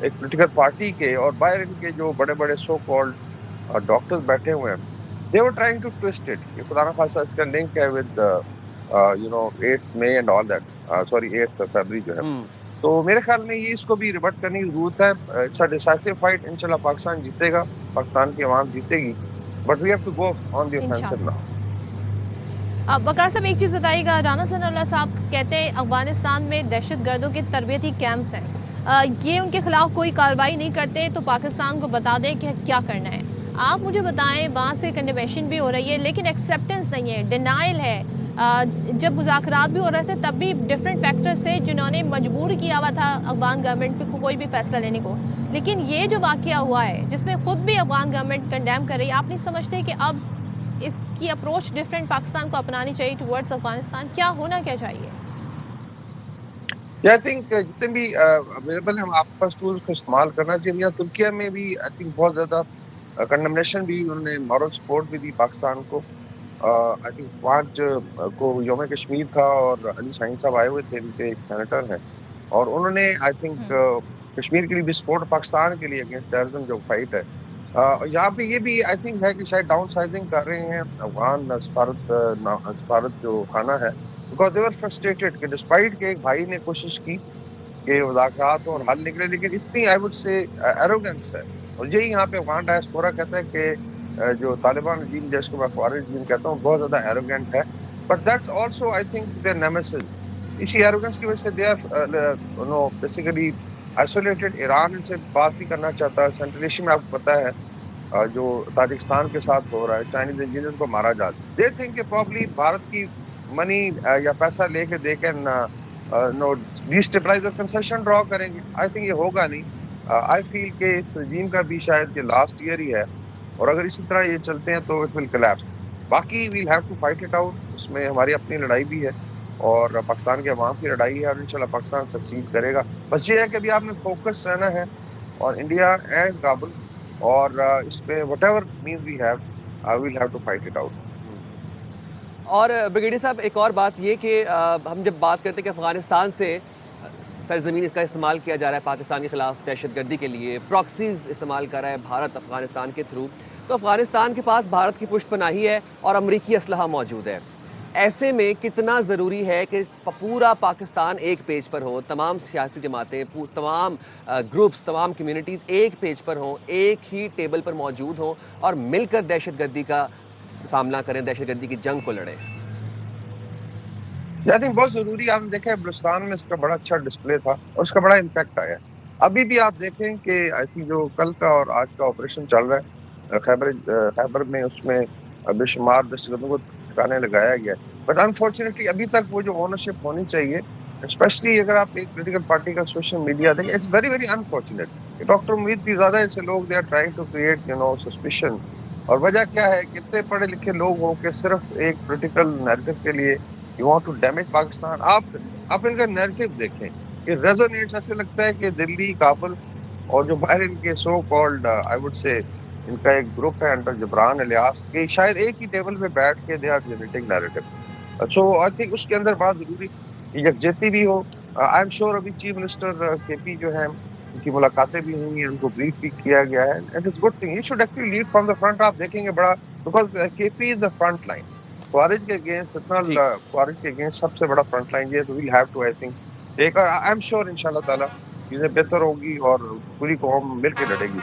F: एक पॉलिटिकल पार्टी के और बाहर इनके जो बड़े बड़े सो कॉल्ड डॉक्टर्स बैठे हुए हैं, they were trying to twist it. ये खुदा ना खासा इसका लिंक है विद यू नो 8 मई एंड ऑल दैट, सॉरी 8 फरवरी जो है। तो मेरे ख्याल में ये इसको भी रिवर्ट करने की जरूरत है। इट्स अ डिसाइसिव फाइट, इंशाल्लाह पाकिस्तान जीतेगा, पाकिस्तान की आवाम जीतेगी, but we have to go on the offensive now.
A: Waqar साहब एक चीज़ बताइएगा, राना सनाउल्लाह साहब कहते हैं अफगानिस्तान में दहशतगर्दों के तरबियती कैंप्स हैं, ये उनके खिलाफ कोई कार्रवाई नहीं करते तो पाकिस्तान को बता दें कि क्या करना है। आप मुझे बताएं, वहाँ से कंडेमेशन भी हो रही है लेकिन एक्सेप्टेंस नहीं है, डिनाइल है। जब मुज़ाकरात भी हो रहे थे तब भी डिफरेंट फैक्टर्स थे जिन्होंने मजबूर किया हुआ था अफगान गवर्नमेंट को कोई भी फैसला लेने को। लेकिन ये जो वाक़या हुआ है जिसमें खुद भी अफगान गवर्नमेंट कंडेम कर रही है, आप नहीं समझते कि अब इसकी अप्रोच डिफरेंट पाकिस्तान को अपनानी चाहिए टुवर्ड्स अफगानिस्तान? क्या होना क्या चाहिए?
F: आई थिंक जितने भी अवेलेबल हैं आपके पास टूल्स को इस्तेमाल करना चाहिए। तुर्किया में भी आई थिंक बहुत ज़्यादा कंडेमनेशन भी, उन्होंने मॉरल सपोर्ट भी दी पाकिस्तान को। आई थिंक 5 को यौम कश्मीर था और अली शाहीन साहब आए हुए थे, उनके एक सेनेटर हैं, और उन्होंने आई थिंक कश्मीर के लिए भी सपोर्ट पाकिस्तान के लिए अगेंस्ट टेररिज्म जो फाइट है। यहाँ पे ये भी आई थिंक है कि शायद डाउन साइजिंग कर रहे हैं अफगान सफारत जो खाना है, बिकॉज दे वर फ्रस्ट्रेटेड कि डिस्पाइट के एक भाई ने कोशिश की कि मुज़ाकरात और हल निकले, लेकिन इतनी आई वुड से एरोगेंस है। और यही यहाँ पे अफगान डायस्पोरा कहता है कि जो तालिबान रजीम जिसको मैं ख्वारिज रजीम कहता हूँ बहुत ज़्यादा एरोगेंट है, but that's also I think their nemesis. इसी एरोगेंस की वजह से they are no basically isolated. Iran इनसे बात भी करना चाहता है। सेंट्रल एशिया में आपको पता है जो ताजिकिस्तान के साथ हो रहा है, चाइनीज इंजीनियर को मारा जा रहा है। दे थिंक प्रॉब्ली भारत की मनी या पैसा लेके दे के नो डिस्टेबलाइज और कंसेशन ड्रॉ करेंगे। आई थिंक ये होगा नहीं। आई फील कि इस रजीम का भी शायद ये लास्ट ईयर ही है, और अगर इसी तरह ये चलते हैं तो इट विल कोलैप्स। बाकी we'll have to fight it out, उसमें हमारी अपनी लड़ाई भी है और पाकिस्तान के अवाम की लड़ाई है, और इंशाल्लाह पाकिस्तान सक्सीड करेगा। बस ये है कि अभी आपने फोकस रहना है और इंडिया एंड काबुल, और इस पे whatever means we have we'll have to fight it out.
B: और ब्रिगेडियर साहब एक और बात ये कि हम जब बात करते हैं कि अफगानिस्तान से सरजमीन इसका इस्तेमाल किया जा रहा है पाकिस्तान के खिलाफ दहशतगर्दी के लिए, प्रॉक्सीज इस्तेमाल कर रहा है भारत अफगानिस्तान के थ्रू, तो अफगानिस्तान के पास भारत की पुष्टपनाही है और अमरीकी असलहा मौजूद है। ऐसे में कितना ज़रूरी है कि पूरा पाकिस्तान एक पेज पर हो, तमाम सियासी जमातें, तमाम ग्रुप्स, तमाम कम्युनिटीज़ एक पेज पर हों, एक ही टेबल पर मौजूद हों और मिलकर दहशतगर्दी का सामना करें, दहशतगर्दी की जंग को लड़ें।
F: आई थिंक बहुत ज़रूरी, हम देखें बलूचिस्तान में इसका बड़ा अच्छा डिस्प्ले था और उसका बड़ा इम्पैक्ट आया। अभी भी आप देखें कि आई थिंक जो कल का और आज का ऑपरेशन चल रहा है खैबर में, उसमें बेशुमार दहशतगर्दों को ठिकाने लगाया गया, बट अनफॉर्चुनेटली अभी तक वो जो ओनरशिप होनी चाहिए, स्पेशली अगर आप एक पॉलिटिकल पार्टी का सोशल मीडिया देखें, it's very very unfortunate. Doctor उम्मीद भी ज़्यादा ऐसे लोग they are trying to create suspicion, और वजह क्या है, कितने पढ़े लिखे लोग हों कि सिर्फ एक पॉलिटिकल नैरेटिव के लिए you want to damage Pakistan. आप इनका नैरेटिव देखें, ये रेजोनेट्स, ऐसे लगता है कि दिल्ली, काबुल और जो बाहर इनके so called I would say इनका एक ग्रुप है अंडर जबरान इलियास, कि शायद एक ही टेबल पे बैठ के they are generating narrative. So I think उसके अंदर बहुत जरूरी यकजहती भी हो। आई एम श्योर अभी चीफ मिनिस्टर केपी जो है, उनकी मुलाकातें भी हुई हैं, उनको ब्रीफ भी किया गया है, and it's good thing. He should actually lead from the front. आप देखेंगे बड़ा, because KP is the front line ख्वारिज के अगेंस्ट, ख्वारिज के अगेंस्ट सबसे बड़ा फ्रंट लाइन ये, तो we have to I think take, और आई एम श्योर इंशाल्लाह ताला चीजें बेहतर होगी और पूरी कौम मिलकर लड़ेगी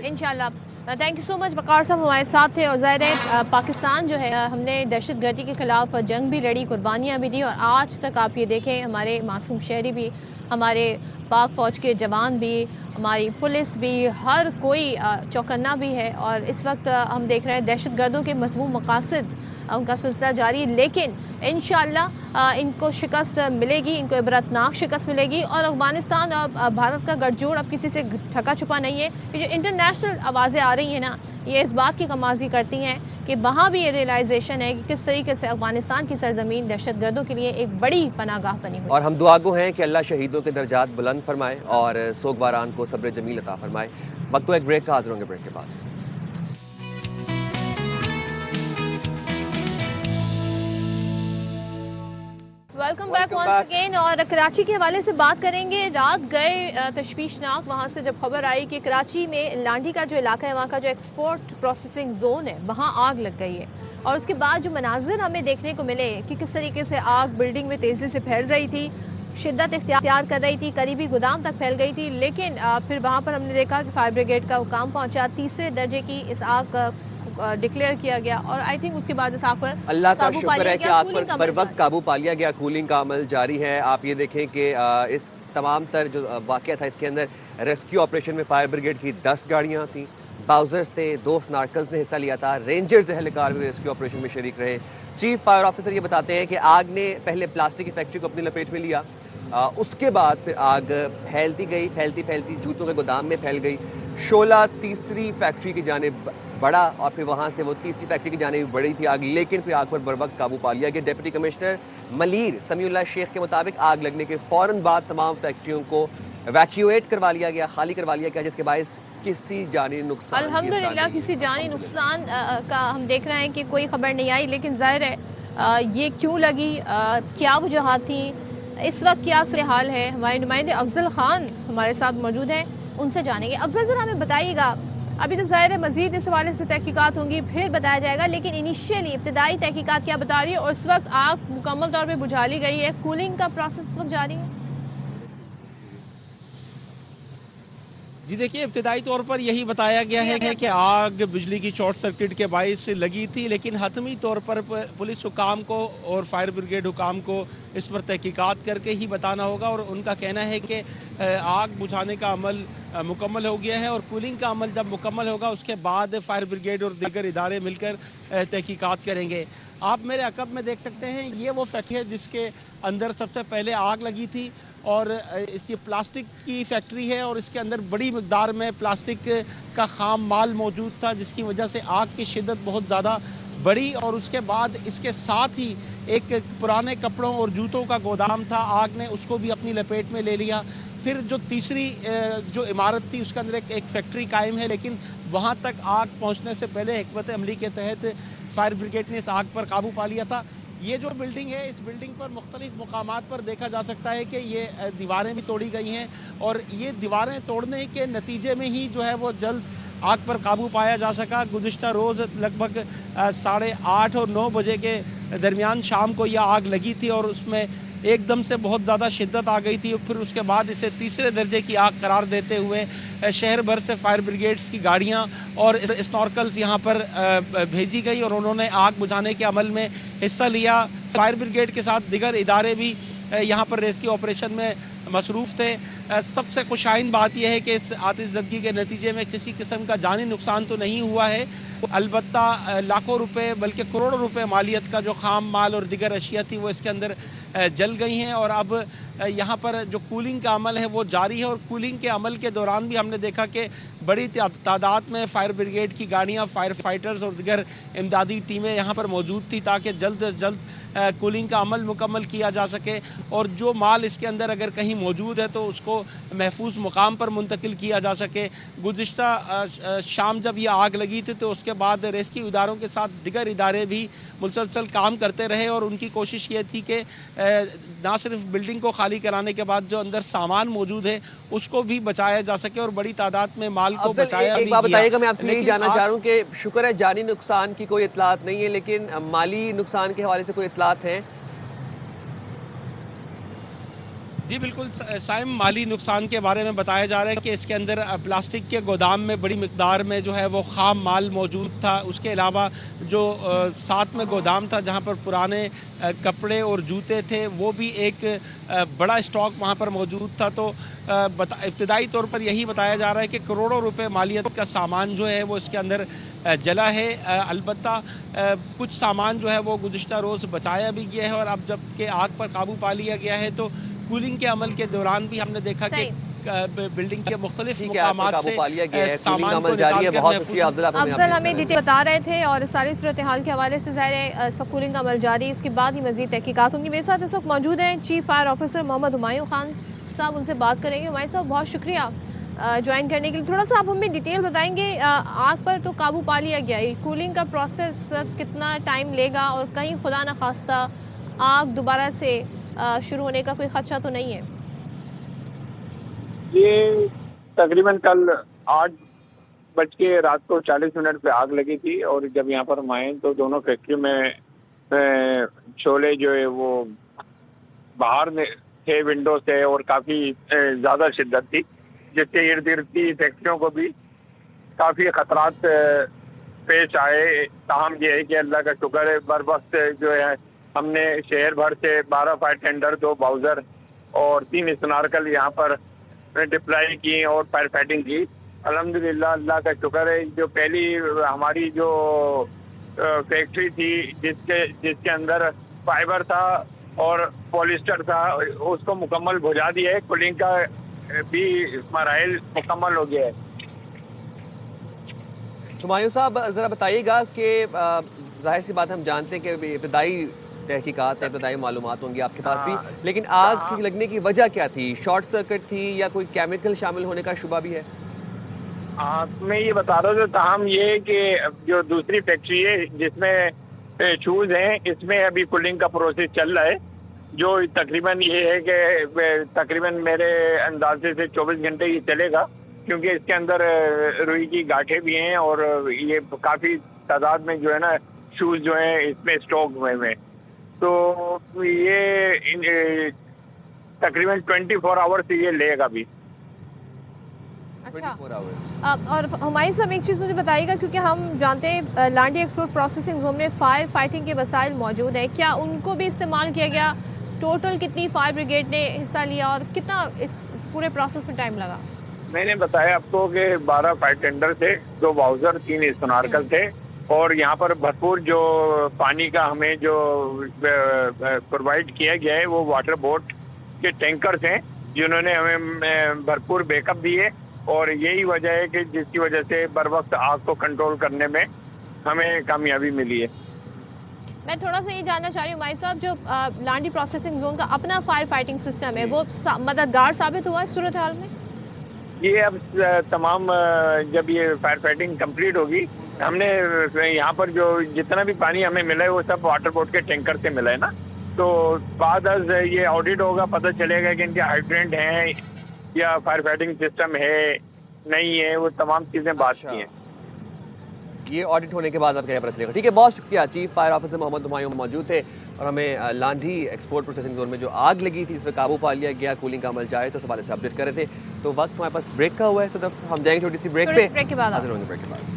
A: इंशाल्लाह। Thank you so much. Waqar साहब हमारे साथ थे, और ज़ाहिर है पाकिस्तान जो है, हमने दहशतगर्दी के ख़िलाफ़ जंग भी लड़ी, कुर्बानियाँ भी दी, और आज तक आप ये देखें हमारे मासूम शहरी भी, हमारे पाक फ़ौज के जवान भी, हमारी पुलिस भी, हर कोई चौकन्ना भी है। और इस वक्त हम देख रहे हैं दहशतगर्दों के मज़मूम मकासद, उनका सिलसिला जारी, लेकिन इंशाअल्लाह इनको शिकस्त मिलेगी, इनको इबरतनाक शिकस्त मिलेगी। और अफगानिस्तान और भारत का गठजोड़ अब किसी से ढका छुपा नहीं है। ये जो इंटरनेशनल आवाज़ें आ रही हैं ना, ये इस बात की कमाजी करती हैं कि वहाँ भी ये रियलाइजेशन है कि किस तरीके से अफगानिस्तान की सरजमीन दहशतगर्दों के लिए एक बड़ी पनागाह बनी हुई।
B: और हम दुआगो हैं कि अल्लाह शहीदों के दर्जात बुलंद फरमाए और सोगवारान को सब्र जमील अता फरमाए। वक्त एक ब्रेक का, हाजिर होंगे ब्रेक के बाद।
A: Welcome back once again. और कराची के हवाले से बात करेंगे। रात गए तशवीशनाक, वहाँ से जब खबर आई कि कराची में लांडी का जो इलाका है, वहाँ का जो एक्सपोर्ट प्रोसेसिंग जोन है, वहाँ आग लग गई है। और उसके बाद जो मनाजिर हमें देखने को मिले कि किस तरीके से आग बिल्डिंग में तेज़ी से फैल रही थी, शिद्दत इख्तियार कर रही थी, करीबी गोदाम तक फैल गई थी। लेकिन फिर वहाँ पर हमने देखा कि फायर ब्रिगेड का हुकाम पहुँचा, तीसरे दर्जे की इस आग का डिक्लेयर किया गया, और आई थिंक उसके बाद इस आग पर
B: अल्लाह का शुक्र है कि आग पर बर वक्त काबू पा लिया गया। कूलिंग का अमल जारी है। आप ये देखें कि इस तमाम तर जो वाक़या था, इसके अंदर रेस्क्यू ऑपरेशन में फायर ब्रिगेड की 10 गाड़ियाँ थी, बाउजर्स थे, 2 स्नार्कल्स ने हिस्सा लिया था, रेंजर्स एहलकार भी रेस्क्यू ऑपरेशन में शरीक रहे। चीफ फायर ऑफिसर ये बताते हैं कि आग ने पहले प्लास्टिक की फैक्ट्री को अपनी लपेट में लिया, उसके बाद फिर आग फैलती गई, फैलती जूतों के गोदाम में फैल गई। शोला तीसरी फैक्ट्री की जानिब बढ़ा और फिर वहाँ से वो तीसरी फैक्ट्री की जानिब बढ़ी थी आग, लेकिन फिर आग पर बर वक्त काबू पा लिया गया। डिप्टी कमिश्नर मलीर समीउल्लाह शेख के मुताबिक आग लगने के फ़ौरन बाद तमाम फैक्ट्रियों को इवैक्यूएट करवा लिया गया, खाली करवा लिया गया, जिसके बायस किसी जानी नुकसान,
A: अल्हम्दुलिल्लाह किसी जानी नुकसान का हम देख रहे हैं कि कोई खबर नहीं आई। लेकिन ज़ाहिर है ये क्यों लगी, क्या वजह थी, इस वक्त क्या हाल है। हमारे नुमाइंदे अफजल खान हमारे साथ मौजूद हैं, उनसे जानेंगे। अफजल ज़रा हमें बताइएगा, अभी तो ज़ाहिर है मज़ीद इस हवाले से तहकीकात होंगी, फिर बताया जाएगा, लेकिन इनिशियली इब्तदाई तहकीकात क्या बता रही है, और इस वक्त आग मुकम्मल तौर पे बुझा ली गई है, कूलिंग का प्रोसेस इस वक्त जारी है?
G: जी देखिए, इब्तदाई तौर पर यही बताया गया है कि आग बिजली की शॉर्ट सर्किट के बायस लगी थी, लेकिन हतमी तौर पर पुलिस हुकाम को और फायर ब्रिगेड हुकाम को इस पर तहकीकात करके ही बताना होगा। और उनका कहना है कि आग बुझाने का अमल मुकम्मल हो गया है, और कूलिंग का अमल जब मुकम्मल होगा उसके बाद फायर ब्रिगेड और दीगर इदारे मिलकर तहकीकात करेंगे। आप मेरे अकब में देख सकते हैं, ये वो फैक्ट्री है जिसके अंदर सबसे पहले आग लगी थी, और इसकी प्लास्टिक की फैक्ट्री है, और इसके अंदर बड़ी मकदार में प्लास्टिक का खाम माल मौजूद था, जिसकी वजह से आग की शिद्दत बहुत ज़्यादा बढ़ी। और उसके बाद इसके साथ ही एक पुराने कपड़ों और जूतों का गोदाम था, आग ने उसको भी अपनी लपेट में ले लिया। फिर जो तीसरी जो इमारत थी उसके अंदर एक फैक्ट्री कायम है, लेकिन वहाँ तक आग पहुँचने से पहले हिकमत अमली के तहत फायर ब्रिगेड ने इस आग पर काबू पा लिया था। ये जो बिल्डिंग है, इस बिल्डिंग पर मुख्तलिफ मुकामात पर देखा जा सकता है कि ये दीवारें भी तोड़ी गई हैं और ये दीवारें तोड़ने के नतीजे में ही जो है वो जल्द आग पर काबू पाया जा सका। गुज़िश्ता रोज़ लगभग 8:30 और 9 बजे के दरमियान शाम को यह आग लगी थी और उसमें एकदम से बहुत ज़्यादा शिद्दत आ गई थी। फिर उसके बाद इसे तीसरे दर्जे की आग करार देते हुए शहर भर से फायर ब्रिगेड्स की गाड़ियां और स्नॉर्कल्स यहां पर भेजी गई और उन्होंने आग बुझाने के अमल में हिस्सा लिया। फायर ब्रिगेड के साथ दिगर इदारे भी यहां पर रेस्क्यू ऑपरेशन में मसरूफ़ थे। सबसे खुशाइन बात यह है कि इस आतिशज़दगी के नतीजे में किसी किस्म का जानी नुकसान तो नहीं हुआ है, अलबत्ता लाखों रुपए बल्कि करोड़ों रुपए मालियत का जो खाम माल और दिगर अशिया थी वो इसके अंदर जल गई हैं। और अब यहाँ पर जो कूलिंग का अमल है वो जारी है और कूलिंग के अमल के दौरान भी हमने देखा कि बड़ी तादाद में फायर ब्रिगेड की गाड़ियाँ, फायर फाइटर्स और दिगर इमदादी टीमें यहाँ पर मौजूद थी ताकि जल्द से जल्द कूलिंग का अमल मुकम्मल किया जा सके और जो माल इसके अंदर अगर कहीं मौजूद है तो उसको महफूज मुकाम पर मुंतकिल किया जा सके। गुज़िश्ता शाम जब यह आग लगी थी तो उसके बाद रेस्क्यू इदारों के साथ दिगर इदारे भी मुसलसल काम करते रहे और उनकी कोशिश ये थी कि ना सिर्फ बिल्डिंग को खाली कराने के बाद जो अंदर सामान मौजूद है उसको भी बचाया जा सके और बड़ी तादाद में माल को बचाया भी गया।
B: बताइएगा, मैं आपसे यही जानना चाह रहा हूँ कि शुक्र है जानी नुकसान की कोई इतलात नहीं है, लेकिन माली नुकसान के हवाले से कोई इतलात हैं?
G: जी बिल्कुल साइम, माली नुकसान के बारे में बताया जा रहा है कि इसके अंदर प्लास्टिक के गोदाम में बड़ी मिकदार में जो है वो ख़ाम माल मौजूद था। उसके अलावा जो साथ में गोदाम था जहां पर पुराने कपड़े और जूते थे वो भी एक बड़ा स्टॉक वहां पर मौजूद था। तो इब्तिदाई तौर पर यही बताया जा रहा है कि करोड़ों रुपए मालियत का सामान जो है वो इसके अंदर जला है। अलबत्ता कुछ सामान जो है वो गुज़िश्ता रोज़ बचाया भी गया है और अब जबकि आग पर काबू पा लिया गया है तो कूलिंग के अमल के दौरान भी हमने देखा कि बिल्डिंग के मुख्तलिफ मुकामात से सामान को निकाल के
A: अफजल हमें डिटेल बता रहे थे और सारी सूरत हाल के हवाले से ज़ाहिर है इस वक्त कूलिंग का अमल जारी है। इसके बाद ही मज़ीद तहकीकात होंगी। मेरे साथ इस वक्त मौजूद हैं chief fire officer Mohammad Humayun Khan sahab, उनसे बात करेंगे। हुमायूं साहब बहुत शुक्रिया ज्वाइन करने के लिए। थोड़ा सा आप हमें डिटेल बताएंगे, आग पर तो काबू पा लिया गया है, कूलिंग का प्रोसेस कितना टाइम लेगा और कहीं खुदा न खास्ता आग दोबारा से शुरू होने का कोई खदशा तो नहीं है?
E: ये तकरीबन कल 8 बज के रात को 40 मिनट पे आग लगी थी और जब यहाँ पर हम आए तो दोनों फैक्ट्री में शोले जो है वो बाहर थे विंडो से और काफ़ी ज़्यादा शिद्दत थी, जिससे इर्द गिर्द की फैक्ट्रियों को भी काफ़ी खतरात पेश आए। ताहम ये है कि अल्लाह का शुक्र है बर वक्त जो है हमने शहर भर से 12 फायर टेंडर, 2 बाउजर और 3 स्नार्कल यहाँ पर डिप्लॉय की और फायर फाइटिंग की। अल्हम्दुलिल्लाह अल्लाह का शुक्र है। जो पहली हमारी जो फैक्ट्री थी जिसके अंदर फाइबर था और पॉलिस्टर था उसको मुकम्मल बुझा दिया है। कूलिंग का भी मराइल मुकम्मल हो गया है।
B: हुमायूं साहब ज़रा बताइएगा कि जाहिर सी बात हम जानते हैं कि इब्तिदाई तहकीकात, इब्तिदाई मालूमात होंगी आपके पास भी, लेकिन आग लगने की वजह क्या थी? शॉर्ट सर्किट थी या कोई केमिकल शामिल होने का शुबा भी है?
E: मैं ये बता रहा हूँ ताहम ये कि जो दूसरी फैक्ट्री है जिसमें शूज़ हैं इसमें अभी कूलिंग का प्रोसेस चल रहा है, जो तकरीबन ये है कि तकरीबन मेरे अंदाजे से 24 घंटे ही चलेगा, क्योंकि इसके अंदर रुई की गांठें भी हैं और ये काफ़ी तादाद में जो है ना शूज़ जो हैं इसमें स्टॉक हुए हैं। तो ये तकरीबन 24 आवर्स से ये लेगा भी।
A: अच्छा, और हुमायूं साहब एक चीज़ मुझे बताइएगा, क्योंकि हम जानते हैं लांडी एक्सपोर्ट प्रोसेसिंग जोन में फायर फाइटिंग के वसाइल मौजूद हैं, क्या उनको भी इस्तेमाल किया गया? टोटल कितनी फायर ब्रिगेड ने हिस्सा लिया और कितना इस पूरे प्रोसेस में टाइम लगा?
E: मैंने बताया आपको कि 12 फायर टेंडर थे, 2 बाउजर, 3 स्नार्कल थे और यहाँ पर भरपूर जो पानी का हमें जो प्रोवाइड किया गया है वो वाटर बोट के टैंकर्स हैं जिन्होंने हमें भरपूर बैकअप दिए और यही वजह है कि जिसकी वजह से बर वक्त आग को कंट्रोल करने में हमें कामयाबी मिली है।
A: मैं थोड़ा सा ये जानना चाह रही हूँ हुमायूं साहब, जो लांडी प्रोसेसिंग जोन का अपना फायर फाइटिंग सिस्टम है वो मददगार साबित हुआ है सूरत हाल में?
E: ये अब तमाम जब ये फायर फाइटिंग कंप्लीट होगी हमने यहाँ पर जो जितना भी पानी हमें मिला है वो सब वाटर बोर्ड के टैंकर से मिला है ना, तो बाद ये ऑडिट होगा, पता चलेगा कि इनके हाइड्रेंट हैं या फायर फाइटिंग सिस्टम है नहीं है, वो तमाम चीजें बात की हैं।
B: ये ऑडिट होने के बाद अब क्या पता चलेगा। ठीक है, बहुत शुक्रिया। Chief fire officer Mohammad Humayun मौजूद थे और हमें लांढी एक्सपोर्ट प्रोसेसिंग जोन में जो आग लगी थी इसमें काबू पा लिया गया, कूलिंग का अमल जाए तो इस हवाले से अपडेट कर रहे थे। तो वक्त हमारे पास ब्रेक का हुआ है, सदफ हम जाएंगे छोटी सी ब्रेक पे,
A: ब्रेक के बाद
B: हाजिर होंगे ब्रेक के बाद।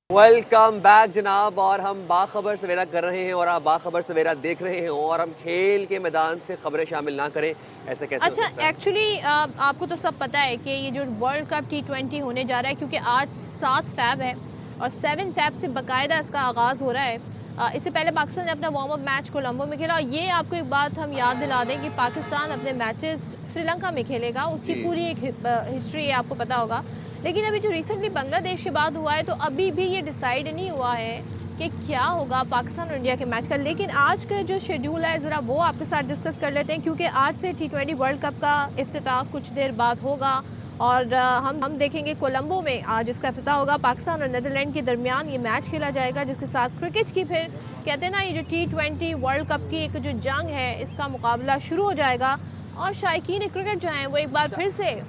B: वेलकम बैक जनाब, और हम बाखबर सवेरा कर रहे हैं और आप बाखबर सवेरा देख रहे हैं और हम खेल के मैदान से खबरें शामिल ना करें, ऐसे कैसे?
A: अच्छा, एक्चुअली आपको तो सब पता है कि ये जो वर्ल्ड कप T20 होने जा रहा है, क्योंकि आज 7 फैब है और 7 फैब से बाकायदा इसका आगाज़ हो रहा है। इससे पहले पाकिस्तान ने अपना वार्म अप मैच कोलंबो में खेला। ये आपको एक बात हम याद दिला दें कि पाकिस्तान अपने मैचेस श्रीलंका में खेलेगा, उसकी पूरी एक हिस्ट्री है, आपको पता होगा। लेकिन अभी जो रिसेंटली बांग्लादेश के बाद हुआ है, तो अभी भी ये डिसाइड नहीं हुआ है कि क्या होगा पाकिस्तान और इंडिया के मैच का। लेकिन आज का जो शेड्यूल है ज़रा वो आपके साथ डिस्कस कर लेते हैं, क्योंकि आज से T20 वर्ल्ड कप का इफ्तिताह कुछ देर बाद होगा और हम देखेंगे कोलंबो में आज इसका इफ्तिताह होगा। पाकिस्तान और नीदरलैंड के दरमियान ये मैच खेला जाएगा, जिसके साथ क्रिकेट की फिर कहते हैं ना, ये जो T20 वर्ल्ड कप की एक जो जंग है इसका मुकाबला शुरू हो जाएगा। और शायकीन क्रिकेट जो हैं वो एक बार फिर से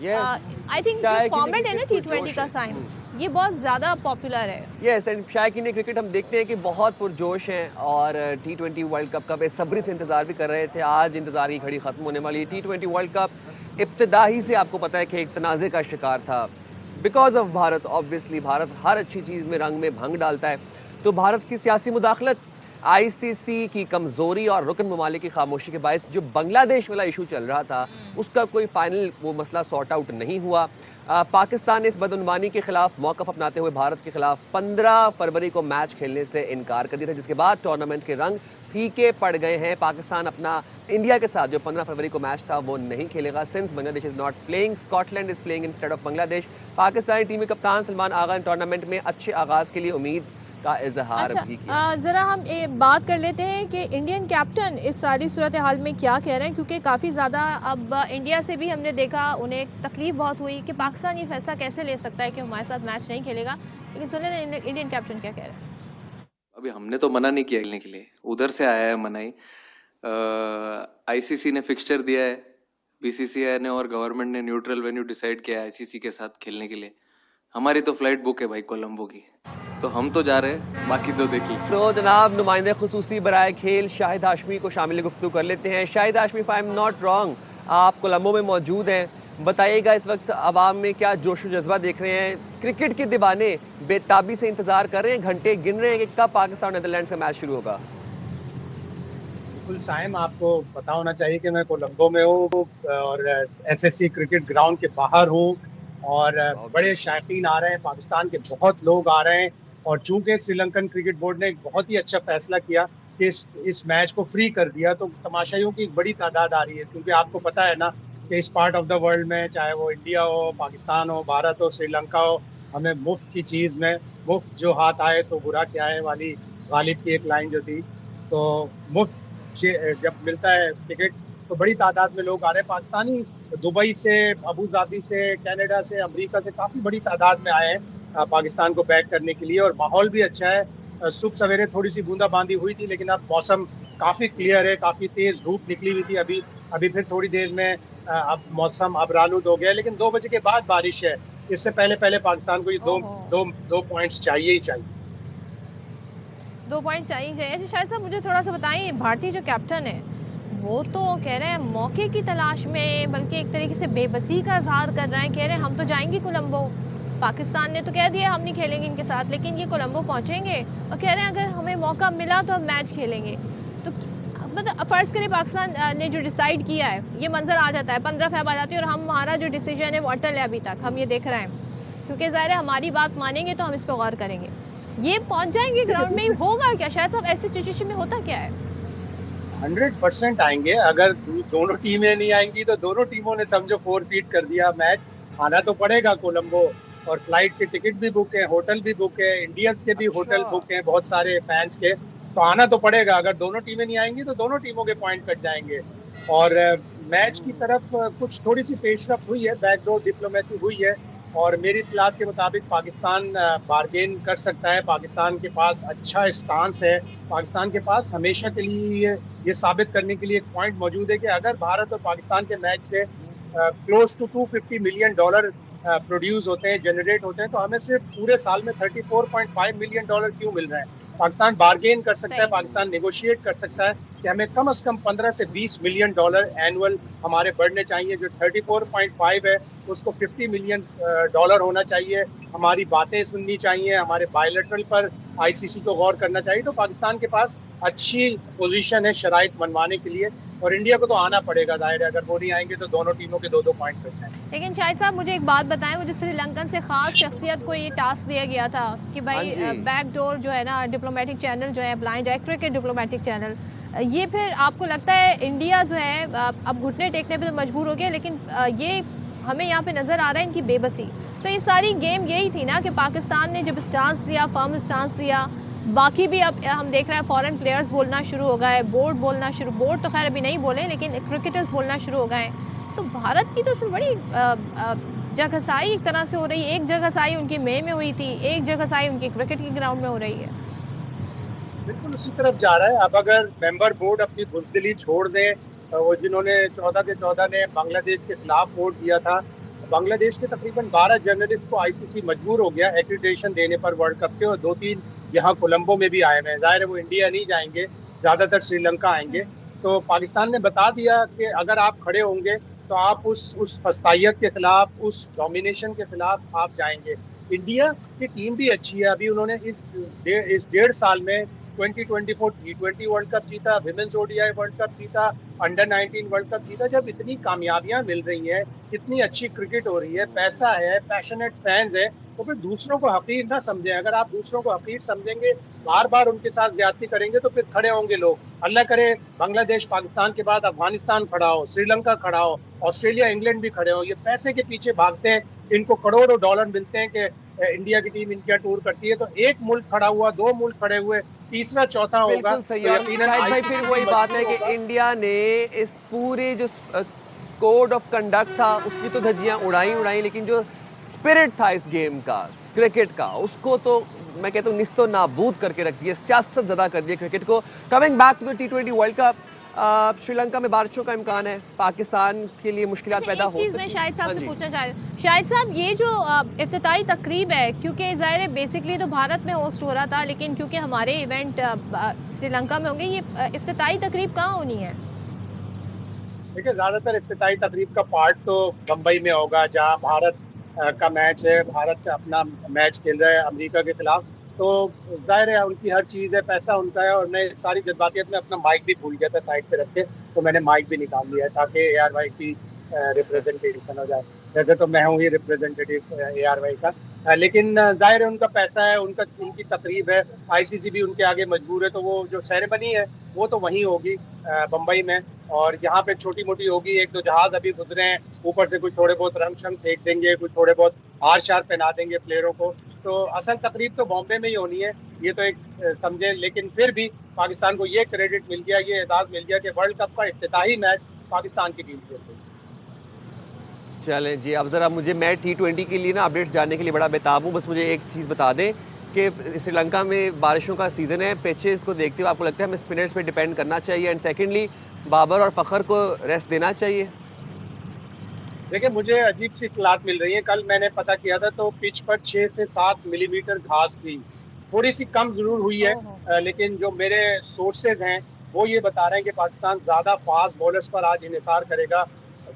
A: आई थिंक फॉर्मेट है ना T20 का साइन, ये बहुत ज़्यादा पॉपुलर है।
B: यस, एंड शायकीन क्रिकेट हम देखते हैं कि बहुत पुरजोश हैं और T20 वर्ल्ड कप का बेसब्री से इंतज़ार भी कर रहे थे। आज इंतज़ार की घड़ी ख़त्म होने वाली है। T20 वर्ल्ड कप इब्तिदा ही से आपको पता है कि एक तनाज़े का शिकार था because of Bharat. Obviously Bharat हर अच्छी चीज़ में रंग में भंग डालता है, तो भारत की सियासी मुदाखलत, ICC की कमज़ोरी और रुकन ममालिक की खामोशी के बायस जो बांग्लादेश वाला इशू चल रहा था उसका कोई फाइनल वो मसला सॉर्ट आउट नहीं हुआ। पाकिस्तान ने इस बदउनवानी के खिलाफ मौक़िफ़ अपनाते हुए भारत के खिलाफ 15 फरवरी को मैच खेलने से इनकार कर दिया था, जिसके बाद टूर्नामेंट के रंग फीके पड़ गए हैं। पाकिस्तान अपना इंडिया के साथ जो 15 फरवरी को मैच था वो नहीं खेलेगा, since Bangladesh is not playing, Scotland is playing instead of Bangladesh. Pakistani team के कप्तान सलमान आगा ने टूर्नामेंट में अच्छे आगाज़ के लिए उम्मीद का इजहार भी किया।
A: ज़रा हम बात कर लेते हैं कि इंडियन कैप्टन इस सारी सूरत हाल में क्या कह रहे हैं, क्योंकि काफ़ी ज़्यादा अब इंडिया से भी हमने देखा उन्हें तकलीफ बहुत हुई कि पाकिस्तान ये फैसला कैसे ले सकता है कि हमारे साथ मैच नहीं खेलेगा। लेकिन सुन लेते हैं इंडियन कैप्टन क्या कह रहे हैं।
H: अभी हमने तो मना नहीं किया खेलने के लिए, उधर से आया है मनाई। ICC ने फिक्सचर दिया है, BCCI ने और गवर्नमेंट ने न्यूट्रल वेन्यू डिसाइड किया है ICC के साथ खेलने के लिए। हमारी तो फ्लाइट बुक है भाई कोलंबो की, तो हम तो जा रहे हैं, बाकी दो देख लीजिए।
B: तो जनाब नुमाइंदे खुसूसी बराए खेल शाहिद हाशमी को शामिल गुफ्तगू कर लेते हैं। Shahid Hashmi, if I am not wrong, आप कोलंबो में मौजूद हैं, बताइएगा इस वक्त आवाम में क्या जोश व जज्बा देख रहे हैं? क्रिकेट के दीवाने बेताबी से इंतजार कर रहे हैं, घंटे गिन रहे हैं कि कब पाकिस्तान और नीदरलैंड का मैच शुरू होगा।
I: बिल्कुल साइम, आपको पता होना चाहिए कि मैं कोलंबो में हूँ और SSC क्रिकेट ग्राउंड के बाहर हूँ और बड़े शायकीन आ रहे हैं, पाकिस्तान के बहुत लोग आ रहे हैं। और चूंकि श्रीलंकन क्रिकेट बोर्ड ने एक बहुत ही अच्छा फैसला किया कि इस मैच को फ्री कर दिया, तो तमाशाइयों की एक बड़ी तादाद आ रही है। क्योंकि आपको पता है ना कि इस पार्ट ऑफ द वर्ल्ड में, चाहे वो इंडिया हो, पाकिस्तान हो, भारत हो, श्रीलंका हो, हमें मुफ्त की चीज़ में मुफ्त जो हाथ आए तो बुरा क्या है वाली गालिब की एक लाइन जो थी, तो मुफ्त जब मिलता है टिकट तो बड़ी तादाद में लोग आ रहे हैं। पाकिस्तानी दुबई से, अबू धाबी से, कनाडा से, अमेरिका से काफ़ी बड़ी तादाद में आए हैं पाकिस्तान को बैक करने के लिए। और माहौल भी अच्छा है। सुबह सवेरे थोड़ी सी बूंदाबांदी हुई थी, लेकिन अब मौसम काफ़ी क्लियर है, काफ़ी तेज़ धूप निकली हुई थी। अभी फिर थोड़ी देर में अब मौसम आलूद हो गया, लेकिन 2 बजे के बाद बारिश है। इससे पहले पाकिस्तान को ये दो पॉइंट्स चाहिए ही चाहिए।
A: 2 पॉइंट चाहिए। अच्छा शायद साहब, मुझे थोड़ा सा बताएं, भारतीय जो कैप्टन है वो तो कह रहे हैं मौके की तलाश में, बल्कि एक तरीके से बेबसी का इजहार कर रहे हैं। कह रहे हैं हम तो जाएंगे कोलंबो, पाकिस्तान ने तो कह दिया हम नहीं खेलेंगे इनके साथ, लेकिन ये कोलंबो पहुंचेंगे और कह रहे हैं अगर हमें मौका मिला तो हम मैच खेलेंगे। तो मतलब फ़र्ज़ करें पाकिस्तान ने जो डिसाइड किया है, ये मंजर आ जाता है, 15 फरवरी आ जाती है और हमारा जो डिसीजन है वो अटल है अभी तक, हम ये देख रहे हैं। क्योंकि ज़ाहिर है हमारी बात मानेंगे तो हम इस पर गौर करेंगे। ये पहुंच जाएंगे ग्राउंड में, होगा क्या? शायद साहब ऐसी सिचुएशन में होता क्या है?
I: 100% आएंगे। अगर दोनों टीमें नहीं आएंगी तो दोनों टीमों ने समझो फोरफीट कर दिया मैच। आना तो पड़ेगा कोलंबो, और फ्लाइट के टिकट भी बुक है, होटल भी बुक है, इंडियंस के भी होटल बुक हैं बहुत सारे फैंस के, तो आना तो पड़ेगा। अगर दोनों टीमें नहीं आएंगी तो दोनों टीमों के पॉइंट कट जाएंगे। और मैच की तरफ कुछ थोड़ी सी पेशरफ हुई है, बैकडोर डिप्लोमेसी हुई है, और मेरी इत्तलात के मुताबिक पाकिस्तान बार्गेन कर सकता है। पाकिस्तान के पास अच्छा स्टांस है, पाकिस्तान के पास हमेशा के लिए ये साबित करने के लिए एक पॉइंट मौजूद है कि अगर भारत और पाकिस्तान के मैच से क्लोज टू $250 मिलियन प्रोड्यूस होते हैं, जनरेट होते हैं, तो हमें सिर्फ पूरे साल में $34.5 मिलियन क्यों मिल रहे हैं? पाकिस्तान बार्गेन कर सकता है, पाकिस्तान नेगोशिएट कर सकता है कि हमें कम से कम 15 से 20 मिलियन डॉलर एनुअल हमारे बढ़ने चाहिए। जो 34.5 है उसको $50 मिलियन होना चाहिए। हमारी बातें सुननी चाहिए, हमारे बायलैटरल पर आईसीसी को गौर करना चाहिए। तो पाकिस्तान के पास अच्छी पोजीशन है शराइत मनवाने के लिए, और इंडिया को तो आना पड़ेगा, जाहिर है अगर वो नहीं आएंगे तो दोनों टीमों के 2-2 पॉइंट बच जाएंगे।
A: लेकिन शाहिद साहब मुझे एक बात बताएं, मुझे श्रीलंकन से खास शख्सियत को ये टास्क दिया गया था कि भाई बैकडोर जो है ना, डिप्लोमेटिक चैनल जो है अप्लाई जाए, क्रिकेट डिप्लोमेटिक चैनल, ये फिर आपको लगता है इंडिया जो है अब घुटने टेकने पे तो मजबूर हो गया, लेकिन ये हमें यहाँ पे नज़र आ रहा है इनकी बेबसी। तो ये सारी गेम यही थी ना कि पाकिस्तान ने जब स्टांस लिया, फर्म स्टांस लिया, बाकी भी अब हम देख रहे हैं फॉरेन प्लेयर्स बोलना शुरू हो गए, बोर्ड तो खैर अभी नहीं बोले, लेकिन क्रिकेटर्स बोलना शुरू हो गए। तो भारत की तो उसमें बड़ी जगहसाई एक तरह से हो रही है। एक जगहसाई उनकी मई में हुई थी, एक जगहसाई उनकी क्रिकेट की ग्राउंड में हो रही है।
I: बिल्कुल उसी तरफ जा रहा है। अब अगर मेंबर बोर्ड अपनी बुजदिली छोड़ दें, वो जिन्होंने 14 के 14 ने बांग्लादेश के खिलाफ वोट दिया था, बांग्लादेश के तकरीबन 12 जर्नलिस्ट को आईसीसी मजबूर हो गया एक्रीडिटेशन देने पर वर्ल्ड कप के, और 2-3 यहाँ कोलंबो में भी आए हैं। जाहिर है वो इंडिया नहीं जाएंगे, ज़्यादातर श्रीलंका आएंगे। तो पाकिस्तान ने बता दिया कि अगर आप खड़े होंगे तो आप उस फस्तायत के खिलाफ, उस डोमिनेशन के खिलाफ आप जाएंगे। इंडिया की टीम भी अच्छी है। अभी उन्होंने इस 1.5 साल में 2024 T20 वर्ल्ड कप जीता, विमेंस ओडीआई वर्ल्ड कप जीता, अंडर 19 वर्ल्ड कप जीता। जब इतनी कामयाबियां मिल रही हैं, इतनी अच्छी क्रिकेट हो रही है, पैसा है, पैशनेट फैंस है, तो फिर दूसरों को हकीर ना समझें। अगर आप दूसरों को हकीर समझेंगे, बार बार उनके साथ ज्यादती करेंगे, तो फिर खड़े होंगे लोग। अल्लाह करे बांग्लादेश पाकिस्तान के बाद अफगानिस्तान खड़ा हो, श्रीलंका खड़ा हो, ऑस्ट्रेलिया इंग्लैंड भी खड़े हो। ये पैसे के पीछे भागते हैं, इनको करोड़ों डॉलर मिलते हैं कि इंडिया की टीम इंडिया टूर करती है। तो एक मुल्क खड़ा हुआ, 2 मुल्क खड़े हुए, तीसरा चौथा होगा।
B: बिल्कुल सही है। भाई फिर वही बात है कि इंडिया ने इस पूरे जो कोड ऑफ कंडक्ट था उसकी तो धज्जियां उड़ाई, लेकिन जो स्पिरिट था इस गेम का, क्रिकेट का, उसको तो मैं कहता हूँ निस्तो नाबूद करके रख दिया, सियासत ज़्यादा कर दिया क्रिकेट को। Coming back to the T20 world cup, Sri Lanka में बारिशों का इम्कान है, पाकिस्तान के लिए मुश्किलात पैदा हो सकती है।
A: मैं शाहिद साहब से पूछना चाह रही हूँ, शाहिद साहब ये जो इफ्तिताई तकरीब है, क्योंकि ज़ाहिर है बेसिकली तो भारत में होस्ट हो रहा था, लेकिन क्योंकि हमारे इवेंट श्रीलंका में होंगे, ये इफ्तिताई तकरीब कहाँ होनी है?
I: देखिए, ज़्यादातर इफ्तिताई तकरीब का पार्ट तो बम्बई में होगा, जहाँ भारत का मैच है। भारत अपना मैच खेल रहा है अमेरिका के खिलाफ, तो जाहिर है उनकी हर चीज़ है, पैसा उनका है। और मैं सारी जज्बातियत में अपना माइक भी भूल गया था साइड पे रख के, तो मैंने माइक भी निकाल लिया है ताकि ARY की रिप्रेजेंटेशन हो जाए। वैसे तो मैं हूँ ही रिप्रेजेंटेटिव ARY का, लेकिन जाहिर है उनका पैसा है, उनकी तकरीब है, आईसीसी भी उनके आगे मजबूर है। तो वो जो सेरेमनी है वो तो वहीं होगी बम्बई में, और यहाँ पे छोटी मोटी होगी। 1-2 जहाज अभी गुजरे हैं, ऊपर से कुछ थोड़े बहुत रंग शंग फेंक देंगे, कुछ थोड़े बहुत हार शार पहना देंगे प्लेयरों को। तो असल तकरीब तो बॉम्बे में ही होनी है, ये तो एक समझे। लेकिन फिर भी पाकिस्तान को ये क्रेडिट मिल गया, ये एजाज़ मिल गया कि वर्ल्ड कप का इफ्तिताही मैच पाकिस्तान की टीम खेल रही है।
B: चलें जी, अब ज़रा मुझे मैं T20 के लिए ना अपडेट्स जानने के लिए बड़ा बेताब हूँ। बस मुझे एक चीज़ बता दें कि श्रीलंका में बारिशों का सीज़न है, पिचेस को देखते हुए आपको लगता है हमें स्पिनर्स पे डिपेंड करना चाहिए? एंड सेकेंडली, बाबर और फखर को रेस्ट देना चाहिए?
I: देखिए, मुझे अजीब सी इत्तलात मिल रही है। कल मैंने पता किया था तो पिच पर 6 से 7 मिलीमीटर घास थी, थोड़ी सी कम जरूर हुई है, लेकिन जो मेरे सोर्सेज हैं वो ये बता रहे हैं कि पाकिस्तान ज़्यादा फास्ट बॉलर्स पर आज इन्हिसार करेगा।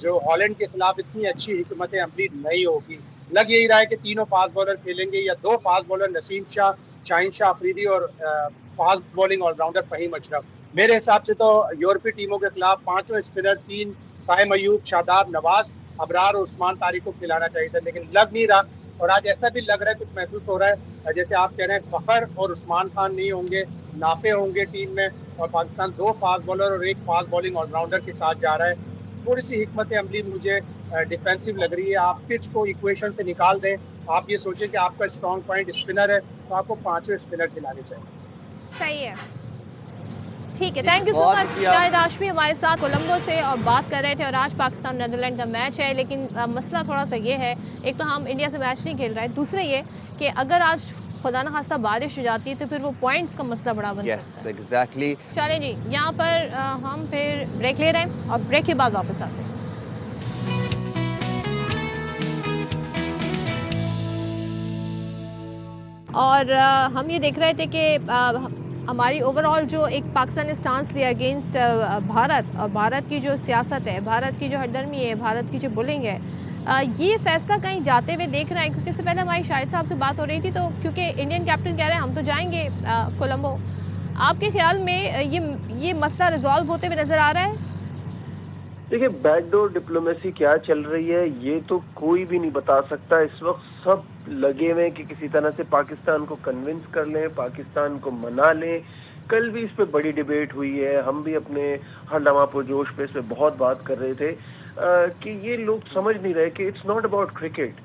I: जो हॉलैंड के खिलाफ इतनी अच्छी हिकमत अमली नहीं होगी। लग यही रहा है कि 3 फास्ट बॉलर खेलेंगे, या 2 फास्ट बॉलर नसीम शाह, शाहीन शाह अफरीदी, और fast bowling all rounder Faheem Ashraf. मेरे हिसाब से तो यूरोपीय टीमों के खिलाफ 5वें स्पिनर 3 साइम अयूब, शादाब, नवाज, अबरार और उस्मान तारिक को खिलाना चाहिए था, लेकिन लग नहीं रहा। और आज ऐसा भी लग रहा है, कुछ महसूस हो रहा है जैसे आप कह रहे हैं फखर और उस्मान खान नहीं होंगे, नाफे होंगे टीम में, और पाकिस्तान 2 फास्ट बॉलर और 1 फास्ट बॉलिंग ऑलराउंडर के साथ जा रहा है। थोड़ी सी हिकमत अमली मुझे डिफेंसिव लग रही है। आप पिच को इक्वेशन से निकाल दें, आप ये सोचें कि आपका स्ट्रॉन्ग पॉइंट स्पिनर है, तो आपको 5वें स्पिनर खिलाने चाहिए।
A: सही है। ठीक है, थैंक यू सो
B: बहुत
A: मच।
B: शुक्रिया।
A: शाहिद हाशमी हमारे साथ कोलंबो से और बात कर रहे थे। और आज पाकिस्तान नीदरलैंड का मैच है, लेकिन मसला थोड़ा सा ये है, एक तो हम इंडिया से मैच नहीं खेल रहे हैं, दूसरा ये कि अगर आज खुदा न खास्ता बारिश हो जाती है तो फिर वो पॉइंट्स का मसला बड़ा बन
B: यस
A: सकता है।
B: एग्जैक्टली।
A: चलें जी, यहाँ पर हम फिर ब्रेक ले रहे हैं और ब्रेक के बाद वापस आते हैं। और हम ये देख रहे थे कि हमारी ओवरऑल जो एक पाकिस्तान ने स्टांस लिया अगेंस्ट भारत, और भारत की जो सियासत है, भारत की जो हरदर्मी है, भारत की जो बुलिंग है, ये फैसला कहीं जाते हुए देख रहे हैं? क्योंकि इससे पहले हमारी शाहिद साहब से बात हो रही थी, तो क्योंकि इंडियन कैप्टन कह रहे हैं हम तो जाएंगे कोलंबो, आपके ख्याल में ये मसला रिजॉल्व होते हुए नज़र आ रहा है?
J: देखिए, बैकडोर डिप्लोमेसी क्या चल रही है ये तो कोई भी नहीं बता सकता। इस वक्त सब लगे हुए हैं कि किसी तरह से पाकिस्तान को कन्विंस कर लें, पाकिस्तान को मना लें। कल भी इस पे बड़ी डिबेट हुई है, हम भी अपने हर लम्हा पुरजोश पे इस पे बहुत बात कर रहे थे कि ये लोग समझ नहीं रहे कि इट्स नॉट अबाउट क्रिकेट।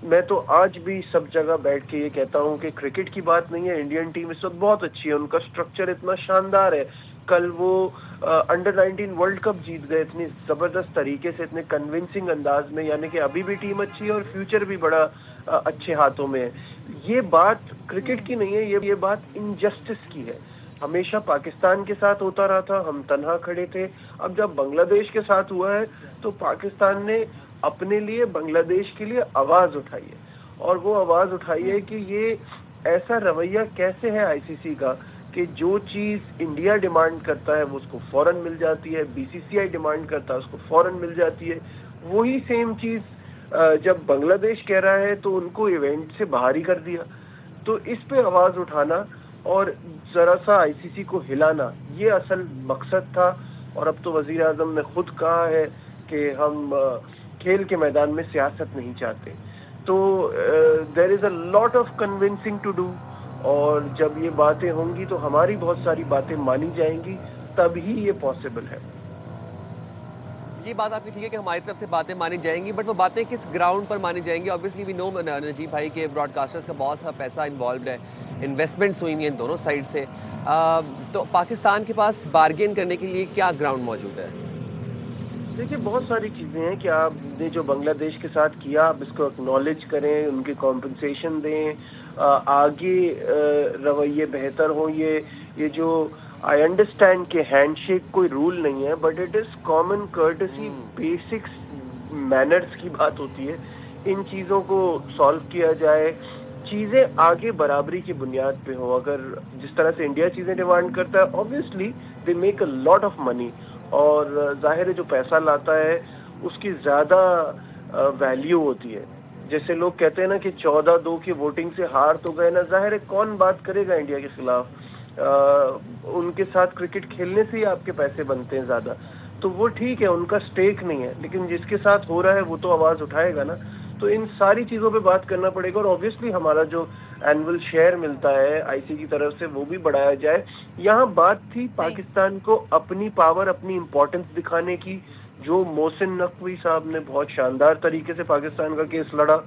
J: मैं तो आज भी सब जगह बैठ के ये कहता हूँ कि क्रिकेट की बात नहीं है। इंडियन टीम इस वक्त बहुत अच्छी है, उनका स्ट्रक्चर इतना शानदार है। कल वो अंडर 19 वर्ल्ड कप जीत गए इतनी जबरदस्त तरीके से, इतने कन्विंसिंग अंदाज में, यानी कि अभी भी टीम अच्छी है और फ्यूचर भी बड़ा अच्छे हाथों में है। ये बात क्रिकेट की नहीं है, ये बात इनजस्टिस की है। हमेशा पाकिस्तान के साथ होता रहा था, हम तन्हा खड़े थे। अब जब बांग्लादेश के साथ हुआ है तो पाकिस्तान ने अपने लिए, बांग्लादेश के लिए आवाज उठाई है, और वो आवाज उठाई है कि ये ऐसा रवैया कैसे है आईसीसी का कि जो चीज इंडिया डिमांड करता है वो उसको फौरन मिल जाती है, बीसीसीआई डिमांड करता है उसको फौरन मिल जाती है। वही सेम चीज जब बांग्लादेश कह रहा है तो उनको इवेंट से बाहर ही कर दिया। तो इस पे आवाज उठाना और जरा सा आईसीसी को हिलाना, ये असल मकसद था। और अब तो वजीर आजम ने खुद कहा है कि हम खेल के मैदान में सियासत नहीं चाहते। तो there is a lot of convincing to do, और जब ये बातें होंगी तो हमारी बहुत सारी बातें मानी जाएंगी, तभी ये पॉसिबल है।
B: ये बात आपकी ठीक है कि हमारी तरफ से बातें मानी जाएंगी, बट वो बातें किस ग्राउंड पर मानी जाएंगी? ऑब्वियसली वी नो नजीब भाई के ब्रॉडकास्टर्स का बहुत सारा पैसा इन्वॉल्व है, इन्वेस्टमेंट्स हुई हैं दोनों साइड से। तो पाकिस्तान के पास बार्गेन करने के लिए क्या ग्राउंड मौजूद है?
J: देखिए, बहुत सारी चीजें हैं कि आपने जो बांग्लादेश के साथ किया आप इसको एक्नॉलेज करें, उनकी कॉम्पनसेशन दें, आगे रवैये बेहतर हो। ये जो आई अंडरस्टैंड के हैंडशेक कोई रूल नहीं है, but it is common courtesy, basics manners की बात होती है। इन चीजों को सॉल्व किया जाए, चीजें आगे बराबरी की बुनियाद पे हो। अगर जिस तरह से इंडिया चीजें डिमांड करता है, obviously they make a lot of money, और जाहिर है जो पैसा लाता है उसकी ज्यादा वैल्यू होती है। जैसे लोग कहते हैं ना कि 14-2 की वोटिंग से हार तो गए ना, जाहिर है कौन बात करेगा इंडिया के खिलाफ। उनके साथ क्रिकेट खेलने से ही आपके पैसे बनते हैं ज्यादा, तो वो ठीक है, उनका स्टेक नहीं है, लेकिन जिसके साथ हो रहा है वो तो आवाज उठाएगा ना। तो इन सारी चीजों पे बात करना पड़ेगा, और ऑब्वियसली हमारा जो एनुअल शेयर मिलता है आईसी की तरफ से वो भी बढ़ाया जाए। यहाँ बात थी पाकिस्तान को अपनी पावर, अपनी इम्पोर्टेंस दिखाने की। जो मोहसिन नकवी साहब ने बहुत शानदार तरीके से पाकिस्तान का केस लड़ा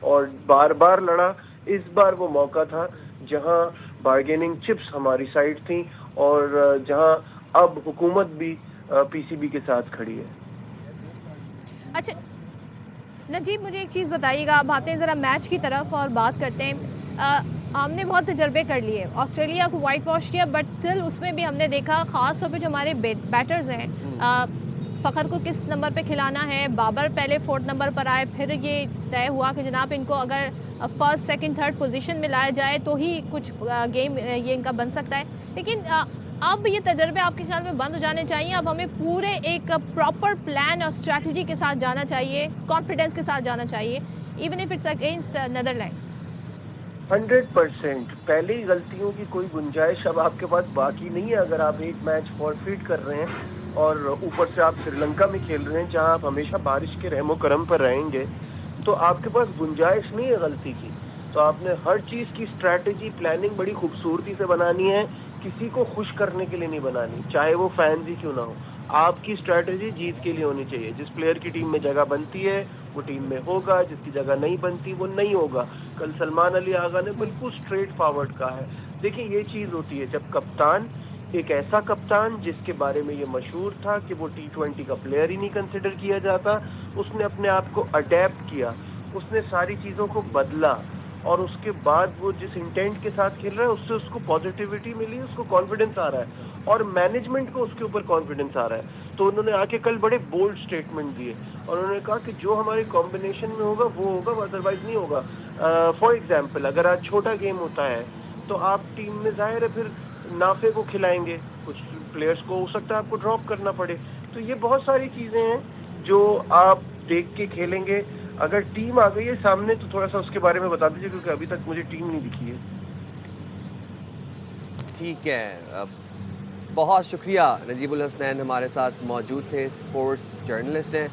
J: और बार बार लड़ा, इस बार वो मौका था जहाँ बार्गेनिंग चिप्स हमारी साइड थी, और जहाँ अब हुकूमत भी पीसीबी के साथ खड़ी है।
A: अच्छा नजीब, मुझे एक चीज़ बताइएगा, आप आते हैं ज़रा मैच की तरफ और बात करते हैं। हमने बहुत तजर्बे कर लिए, ऑस्ट्रेलिया को वाइट वॉश किया, बट स्टिल उसमें भी हमने देखा, ख़ास तौर पे जो हमारे बैटर्स हैं, फ़खर को किस नंबर पे खिलाना है। बाबर पहले 4th नंबर पर आए, फिर ये तय हुआ कि जनाब इनको अगर 1st, 2nd, 3rd पोजीशन में लाया जाए तो ही कुछ गेम ये इनका बन सकता है। लेकिन अब ये तजर्बे आपके ख्याल में बंद हो जाने चाहिए? अब हमें पूरे एक प्रॉपर प्लान और स्ट्रैटेजी के साथ जाना चाहिए, कॉन्फिडेंस के साथ जाना चाहिए, even if it's against Netherland.
J: 100% पहले ही गलतियों की कोई गुंजाइश अब आपके पास बाकी नहीं है। अगर आप एक मैच फॉरफीट कर रहे हैं और ऊपर से आप श्रीलंका में खेल रहे हैं जहां आप हमेशा बारिश के रहमो करम पर रहेंगे, तो आपके पास गुंजाइश नहीं है गलती की। तो आपने हर चीज की स्ट्रैटेजी, प्लानिंग बड़ी खूबसूरती से बनानी है, किसी को खुश करने के लिए नहीं बनानी, चाहे वो फैंस ही क्यों ना हो। आपकी स्ट्रैटेजी जीत के लिए होनी चाहिए। जिस प्लेयर की टीम में जगह बनती है वो टीम में होगा, जिसकी जगह नहीं बनती वो नहीं होगा। कल सलमान अली आगा ने बिल्कुल स्ट्रेट फॉरवर्ड कहा है। देखिए, ये चीज होती है जब कप्तान एक ऐसा कप्तान जिसके बारे में ये मशहूर था कि वो T20 का प्लेयर ही नहीं कंसिडर किया जाता, उसने अपने आप को अडेप्ट किया, उसने सारी चीज़ों को बदला और उसके बाद वो जिस इंटेंट के साथ खेल रहा है उससे उसको पॉजिटिविटी मिली, उसको कॉन्फिडेंस आ रहा है और मैनेजमेंट को उसके ऊपर कॉन्फिडेंस आ रहा है। तो उन्होंने आके कल बड़े बोल्ड स्टेटमेंट दिए और उन्होंने कहा कि जो हमारे कॉम्बिनेशन में होगा वो होगा, अदरवाइज नहीं होगा। फॉर एग्जाम्पल, अगर आज छोटा गेम होता है तो आप टीम में जाहिर है फिर नाफे को खिलाएंगे, कुछ प्लेयर्स को हो सकता है आपको ड्रॉप करना पड़े। तो ये बहुत सारी चीज़ें हैं जो आप देख के खेलेंगे। अगर टीम आ गई है सामने तो थोड़ा सा उसके बारे में बता दीजिए, क्योंकि अभी तक मुझे टीम नहीं दिखी है।
B: ठीक है, बहुत शुक्रिया। नजीबुल हसनैन हमारे साथ मौजूद थे, स्पोर्ट्स जर्नलिस्ट हैं,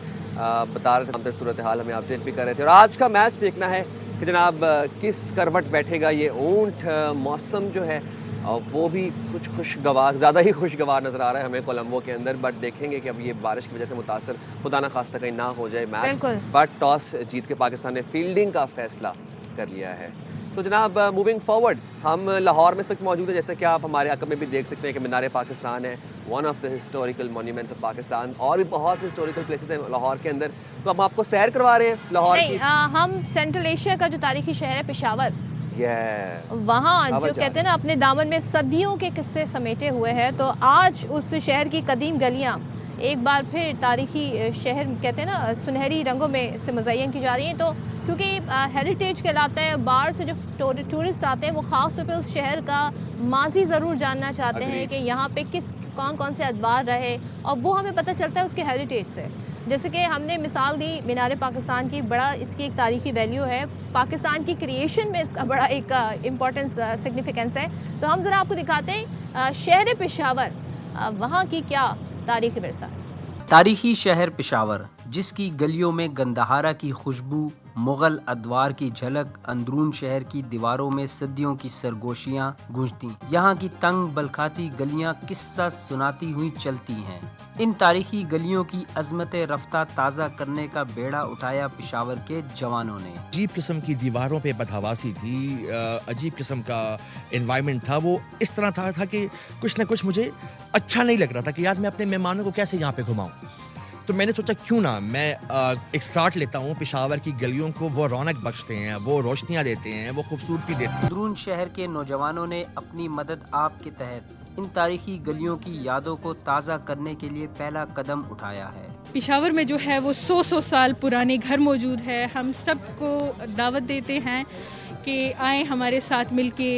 B: बता रहे थे हम सूरत हाल हमें अपडेट भी कर रहे थे। और आज का मैच देखना है कि जनाब किस करवट बैठेगा ये ऊंट। मौसम जो है वो भी कुछ खुशगवार, ज़्यादा ही खुशगवार नज़र आ रहा है हमें कोलंबो के अंदर, बट देखेंगे कि अब ये बारिश की वजह से मुतासर खुदा ना खास्ता कहीं ना हो जाए मैच। बट टॉस जीत के पाकिस्तान ने फील्डिंग का फैसला कर लिया है। तो जनाब मूविंग फॉरवर्ड, हम लाहौर में इस वक्त मौजूद है, जैसे कि आप हमारे अकब में भी देख सकते हैं कि मीनार पाकिस्तान है, one of the historical monuments of Pakistan, और भी बहुत से हिस्टोरिकल प्लेसेस हैं लाहौर के अंदर। तो हम आपको सैर करवा रहे हैं लाहौर की।
A: हम सेंट्रल एशिया का जो तारीखी शहर है पेशावर, वहाँ जो कहते हैं ना अपने दामन में सदियों के किस्से समेटे हुए हैं, तो आज उस शहर की कदीम गलियाँ एक बार फिर तारीखी शहर कहते हैं ना सुनहरी रंगों में से मुज़य्यन की जा रही हैं। तो क्योंकि हेरिटेज कहलाता है, बाहर से जो टूरिस्ट आते हैं वो ख़ास तौर पे उस शहर का माजी ज़रूर जानना चाहते हैं कि यहाँ पे कौन कौन से अदवार रहे, और वो हमें पता चलता है उसके हेरिटेज से। जैसे कि हमने मिसाल दी मीनार पाकिस्तान की, बड़ा इसकी एक तारीखी वैल्यू है, पाकिस्तान की क्रिएशन में इसका बड़ा एक इम्पोर्टेंस सिग्निफिकेंस है। तो हम ज़रा आपको दिखाते हैं शहर पेशावर, वहाँ की क्या तारीखी विरसा।
K: तारीखी शहर पेशावर, जिसकी गलियों में गंदहारा की खुशबू, मुगल अदवार की झलक, अंदरून शहर की दीवारों में सदियों की सरगोशियाँ गूंजती। यहाँ की तंग बलखाती गलियाँ किस्सा सुनाती हुई चलती हैं। इन तारीखी गलियों की अजमत रफ्ता ताज़ा करने का बेड़ा उठाया पेशावर के जवानों ने।
L: अजीब किस्म की दीवारों पे बदहवासी थी, अजीब किस्म का एनवायरनमेंट था। वो इस तरह था कि कुछ ना कुछ मुझे अच्छा नहीं लग रहा था कि यार मैं अपने मेहमानों को कैसे यहाँ पे घुमाऊँ। तो मैंने सोचा क्यों ना मैं एक स्टार्ट लेता हूँ पेशावर की गलियों को। वो रौनक बख्शते हैं, वो रोशनियाँ देते हैं, वो खूबसूरती देते हैं।
K: अंदरून शहर के नौजवानों ने अपनी मदद आप के तहत इन तारीखी गलियों की यादों को ताज़ा करने के लिए पहला कदम उठाया है।
M: पेशावर में जो है वो 100 साल पुराने घर मौजूद है। हम सबको दावत देते हैं कि आए हमारे साथ मिलके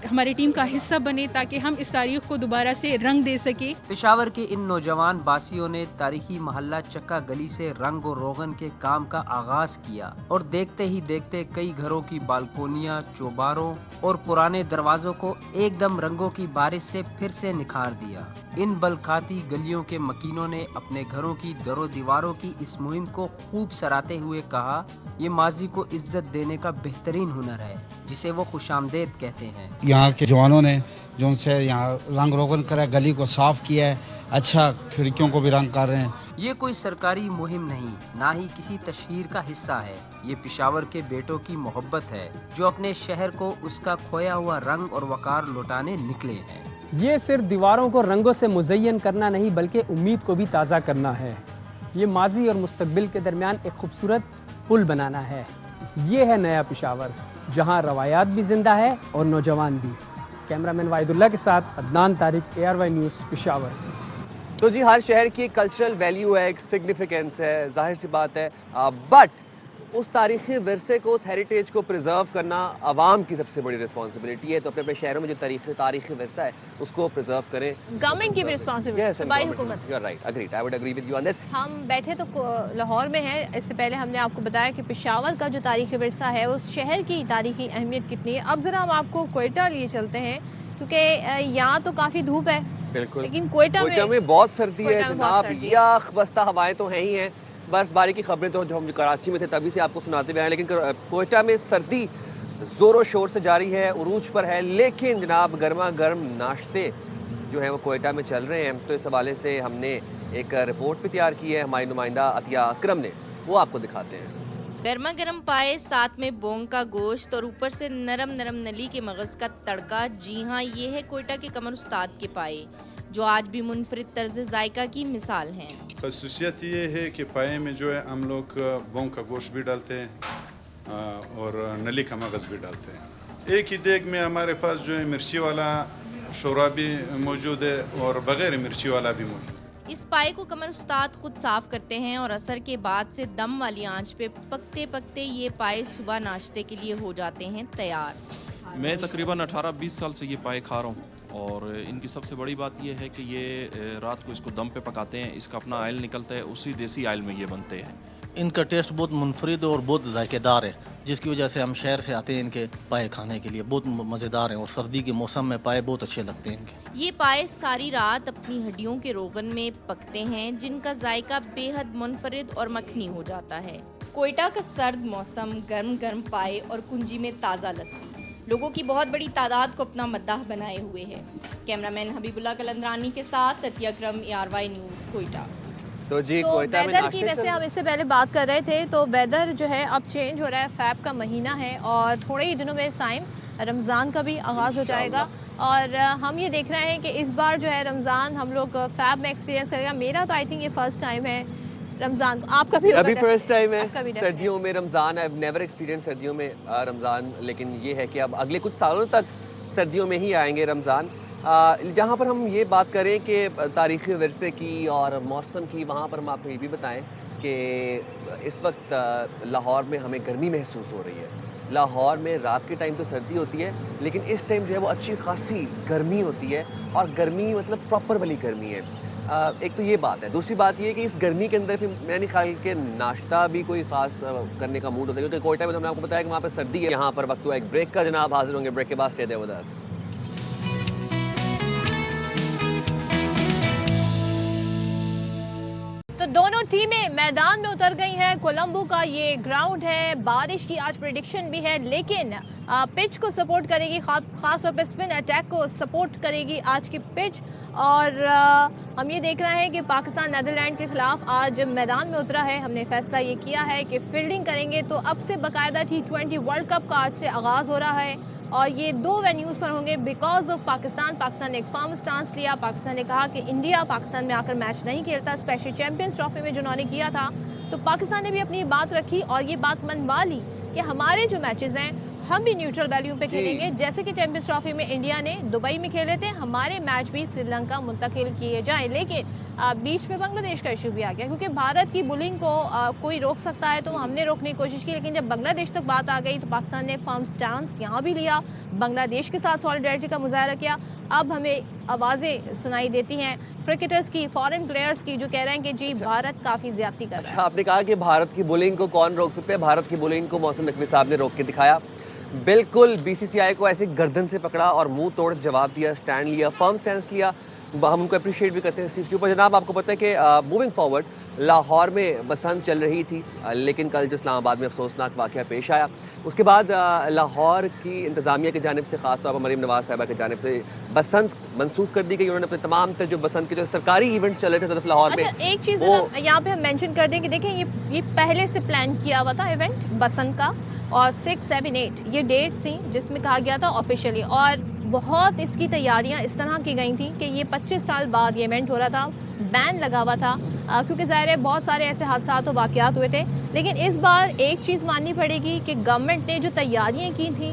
M: हमारी टीम का हिस्सा बने, ताकि हम इस तारीख को दोबारा से रंग दे सके।
K: पेशावर के इन नौजवान बासियों ने तारीखी मोहल्ला चक्का गली से रंग और रोगन के काम का आगाज किया, और देखते ही देखते कई घरों की बालकोनियां, चौबारों और पुराने दरवाजों को एकदम रंगों की बारिश से फिर से निखार दिया। इन बलखाती गलियों के मकीनों ने अपने घरों की दरो दीवारों की इस मुहिम को खूब सराहते हुए कहा, ये माजी को इज्जत देने का बेहतरीन हुनर है, जिसे वो खुशामदेद कहते हैं।
N: यहाँ के जवानों ने जो उनसे यहाँ रंग रोगन करा, गली को साफ किया है, अच्छा खिड़कियों को भी रंग कर रहे हैं।
K: ये कोई सरकारी मुहिम नहीं, ना ही किसी तशहीर का हिस्सा है। ये पेशावर के बेटों की मोहब्बत है, जो अपने शहर को उसका खोया हुआ रंग और वकार लौटाने निकले हैं।
O: ये सिर्फ दीवारों को रंगों से मुज़य्यन करना नहीं, बल्कि उम्मीद को भी ताज़ा करना है। ये माजी और मुस्तकबिल के दरमियान एक खूबसूरत पुल बनाना है। ये है नया पेशावर, जहाँ रवायात भी जिंदा है और नौजवान भी। कैमरामैन वाहिदुल्लाह के साथ अदनान तारिक, ARY न्यूज़ पेशावर।
B: तो जी हर शहर की एक कल्चरल वैल्यू है, एक सिग्निफिकेंस है, जाहिर सी बात है, बट उस तारीखी विरसे को, उस हेरिटेज को प्रिजर्व करना आवाम की सबसे बड़ी रिस्पॉन्सिबिलिटी है। तो अपने अपने शहरों में जो तारीखी विरसा है उसको प्रिजर्व करें,
A: गवर्नमेंट की भी रिस्पॉन्सिबिलिटी, सूबाई हुकूमत।
B: You are right, agreed, I would agree with you on this.
A: हम बैठे तो लाहौर में हैं, इससे पहले हमने आपको बताया कि पेशावर का जो तारीखी विरसा है, उस शहर की तारीखी अहमियत कितनी है। अब जरा हम आपको क्वेटा लिए चलते हैं, क्योंकि यहाँ तो काफ़ी धूप है,
B: बिल्कुल,
A: लेकिन क्वेटा
B: में बहुत सर्दी है जनाब। या खबस्ता हवाएं तो हैं ही हैं, बर्फबारी की खबरें तो जो हम कराची में थे तभी से आपको सुनाते हुए हैं, लेकिन क्वेटा में सर्दी ज़ोरों शोर से जारी है, उरूज पर है। लेकिन जनाब गर्मा गर्म नाश्ते जो हैं वो क्वेटा में चल रहे हैं। तो इस हवाले से हमने एक रिपोर्ट भी तैयार की है, हमारी नुमाइंदा अतिया अकरम ने, वो आपको दिखाते हैं।
P: गर्मा गर्म पाए, साथ में बोंग का गोश्त और ऊपर से नरम नरम नली के मगज़ का तड़का। जी हाँ, ये है कोयटा के कमर उस्ताद के पाए, जो आज भी मुनफरिद तर्ज जायका की मिसाल हैं।
Q: खसूसियत ये है कि पाए में जो है हम लोग बोंग का गोश्त भी डालते हैं और नली का मगज़ भी डालते हैं। एक ही देग में हमारे पास जो है मिर्ची वाला शोरा भी मौजूद है और बग़ैर मिर्ची वाला भी मौजूद है।
P: इस पाए को कमर उस्ताद खुद साफ करते हैं और असर के बाद से दम वाली आंच पे पकते पकते ये पाए सुबह नाश्ते के लिए हो जाते हैं तैयार।
R: मैं तकरीबन 18-20 साल से ये पाए खा रहा हूँ और इनकी सबसे बड़ी बात ये है कि ये रात को इसको दम पे पकाते हैं, इसका अपना आयल निकलता है, उसी देसी आयल में ये बनते हैं।
S: इनका टेस्ट बहुत मुनफरिद और बहुत जायकेदार है, जिसकी वजह से हम शहर से आते हैं इनके पाए खाने के लिए। बहुत मज़ेदार हैं और सर्दी के मौसम में पाए बहुत अच्छे लगते हैं इनके।
P: ये पाए सारी रात अपनी हड्डियों के रोगन में पकते हैं, जिनका जायका बेहद मुनफरिद और मखनी हो जाता है। कोयटा का सर्द मौसम, गर्म गर्म पाए और कुंजी में ताज़ा लस्सी लोगों की बहुत बड़ी तादाद को अपना मद्दाह बनाए हुए है। कैमरामैन हबीबुल्लाह कलंदरानी के साथ अतिया अकरम, ARY न्यूज़, कोयटा।
B: तो जी कोयटा में
A: वेदर की वैसे हम इससे पहले बात कर रहे थे, तो वेदर जो है अब चेंज हो रहा है। फैब का महीना है और थोड़े ही दिनों में साइम रमज़ान का भी आगाज़ हो जाएगा और हम ये देख रहे हैं कि इस बार जो है रमज़ान हम लोग फैब में एक्सपीरियंस करेगा। मेरा तो आई थिंक ये फर्स्ट टाइम है रमज़ान, आपका भी
B: अभी फर्स्ट टाइम है सर्दियों में Ramzan. I have never experience सर्दियों में रमज़ान, लेकिन ये है कि अब अगले कुछ सालों तक सर्दियों में ही आएंगे रमज़ान। जहाँ पर हम ये बात करें कि तारीख़ी विरसे की और मौसम की, वहाँ पर हम आपको ये भी बताएं कि इस वक्त लाहौर में हमें गर्मी महसूस हो रही है। लाहौर में रात के टाइम तो सर्दी होती है, लेकिन इस टाइम जो है वो अच्छी खासी गर्मी होती है और गर्मी मतलब प्रॉपर वाली गर्मी है। एक तो ये बात है। दूसरी बात ये कि इस गर्मी के अंदर फिर मैंने ख्याल के नाश्ता भी कोई ख़ास करने का मूड होता है, क्योंकि कोयटा में तो मैंने आपको बताया कि वहाँ पर सर्दी है। यहाँ पर वक्त हुआ एक ब्रेक का, जनाब हाजिर होंगे ब्रेक के बाद। Stay there with us.
A: तो दोनों टीमें मैदान में उतर गई हैं। कोलंबो का ये ग्राउंड है, बारिश की आज प्रेडिक्शन भी है, लेकिन पिच को सपोर्ट करेगी, खास तौर पे स्पिन अटैक को सपोर्ट करेगी आज की पिच। और हम ये देख रहे हैं कि पाकिस्तान नीदरलैंड के खिलाफ आज मैदान में उतरा है। हमने फैसला ये किया है कि फील्डिंग करेंगे, तो अब से बाकायदा T20 वर्ल्ड कप का आज से आगाज़ हो रहा है और ये 2 वेन्यूज़ पर होंगे बिकॉज ऑफ पाकिस्तान ने एक फर्म स्टांस लिया। पाकिस्तान ने कहा कि इंडिया पाकिस्तान में आकर मैच नहीं खेलता, स्पेशली चैंपियंस ट्रॉफी में जिन्होंने किया था। तो पाकिस्तान ने भी अपनी बात रखी और ये बात मनवा ली कि हमारे जो मैचेस हैं हम भी न्यूट्रल वैल्यू पे खेलेंगे। जैसे कि चैंपियंस ट्रॉफी में इंडिया ने दुबई में खेले थे, हमारे मैच भी श्रीलंका मुंतकिल किए जाएँ। लेकिन बीच में बांग्लादेश का इशू भी आ गया, क्योंकि भारत की बुलिंग को कोई रोक सकता है, तो हमने रोकने की कोशिश की, लेकिन जब बांग्लादेश तक बात आ गई तो पाकिस्तान ने फर्म स्टांस यहाँ भी लिया, बांग्लादेश के साथ सॉलिडारिटी का मुजाहरा किया। अब हमें आवाज़ें सुनाई देती हैं क्रिकेटर्स की, फॉरेन प्लेयर्स की, जो कह रहे हैं कि जी भारत काफ़ी ज़्यादती कर रहा है।
B: आपने कहा कि भारत की बुलिंग को कौन रोक सकते हैं? भारत की बुलिंग को मौसम नकवी साहब ने रोक के दिखाया। बिल्कुल BCCI को ऐसे गर्दन से पकड़ा और मुंह तोड़ जवाब दिया, स्टैंड लिया, फर्म स्टैंड लिया। हम उनको अप्रिशिएट भी करते हैं इस चीज़ के ऊपर। जनाब आपको पता है कि मूविंग फॉरवर्ड लाहौर में बसंत चल रही थी, लेकिन कल जो इस्लामाबाद में अफसोसनाक वाक़या पेश आया, उसके बाद लाहौर की इंतज़ामिया की जानिब से, ख़ास तौर पर मरीम नवाज़ साहिबा की जानिब से बसंत मनसूख कर दी गई। उन्होंने अपने तमाम जो बसंत के जो सरकारी इवेंट्स चल रहे थे लाहौर में।
A: एक चीज़ यहाँ पे हम मेंशन कर दें कि देखें ये पहले से प्लान किया हुआ था इवेंट बसंत का, और 6, 7, 8 ये डेट्स थी जिसमें कहा गया था ऑफिशियली, और बहुत इसकी तैयारियां इस तरह की गई थी कि ये 25 साल बाद ये इवेंट हो रहा था, बैन लगा हुआ था, क्योंकि ज़ाहिर है बहुत सारे ऐसे हादसा और वाक़यात हुए थे। लेकिन इस बार एक चीज़ माननी पड़ेगी कि गवर्नमेंट ने जो तैयारियां की थी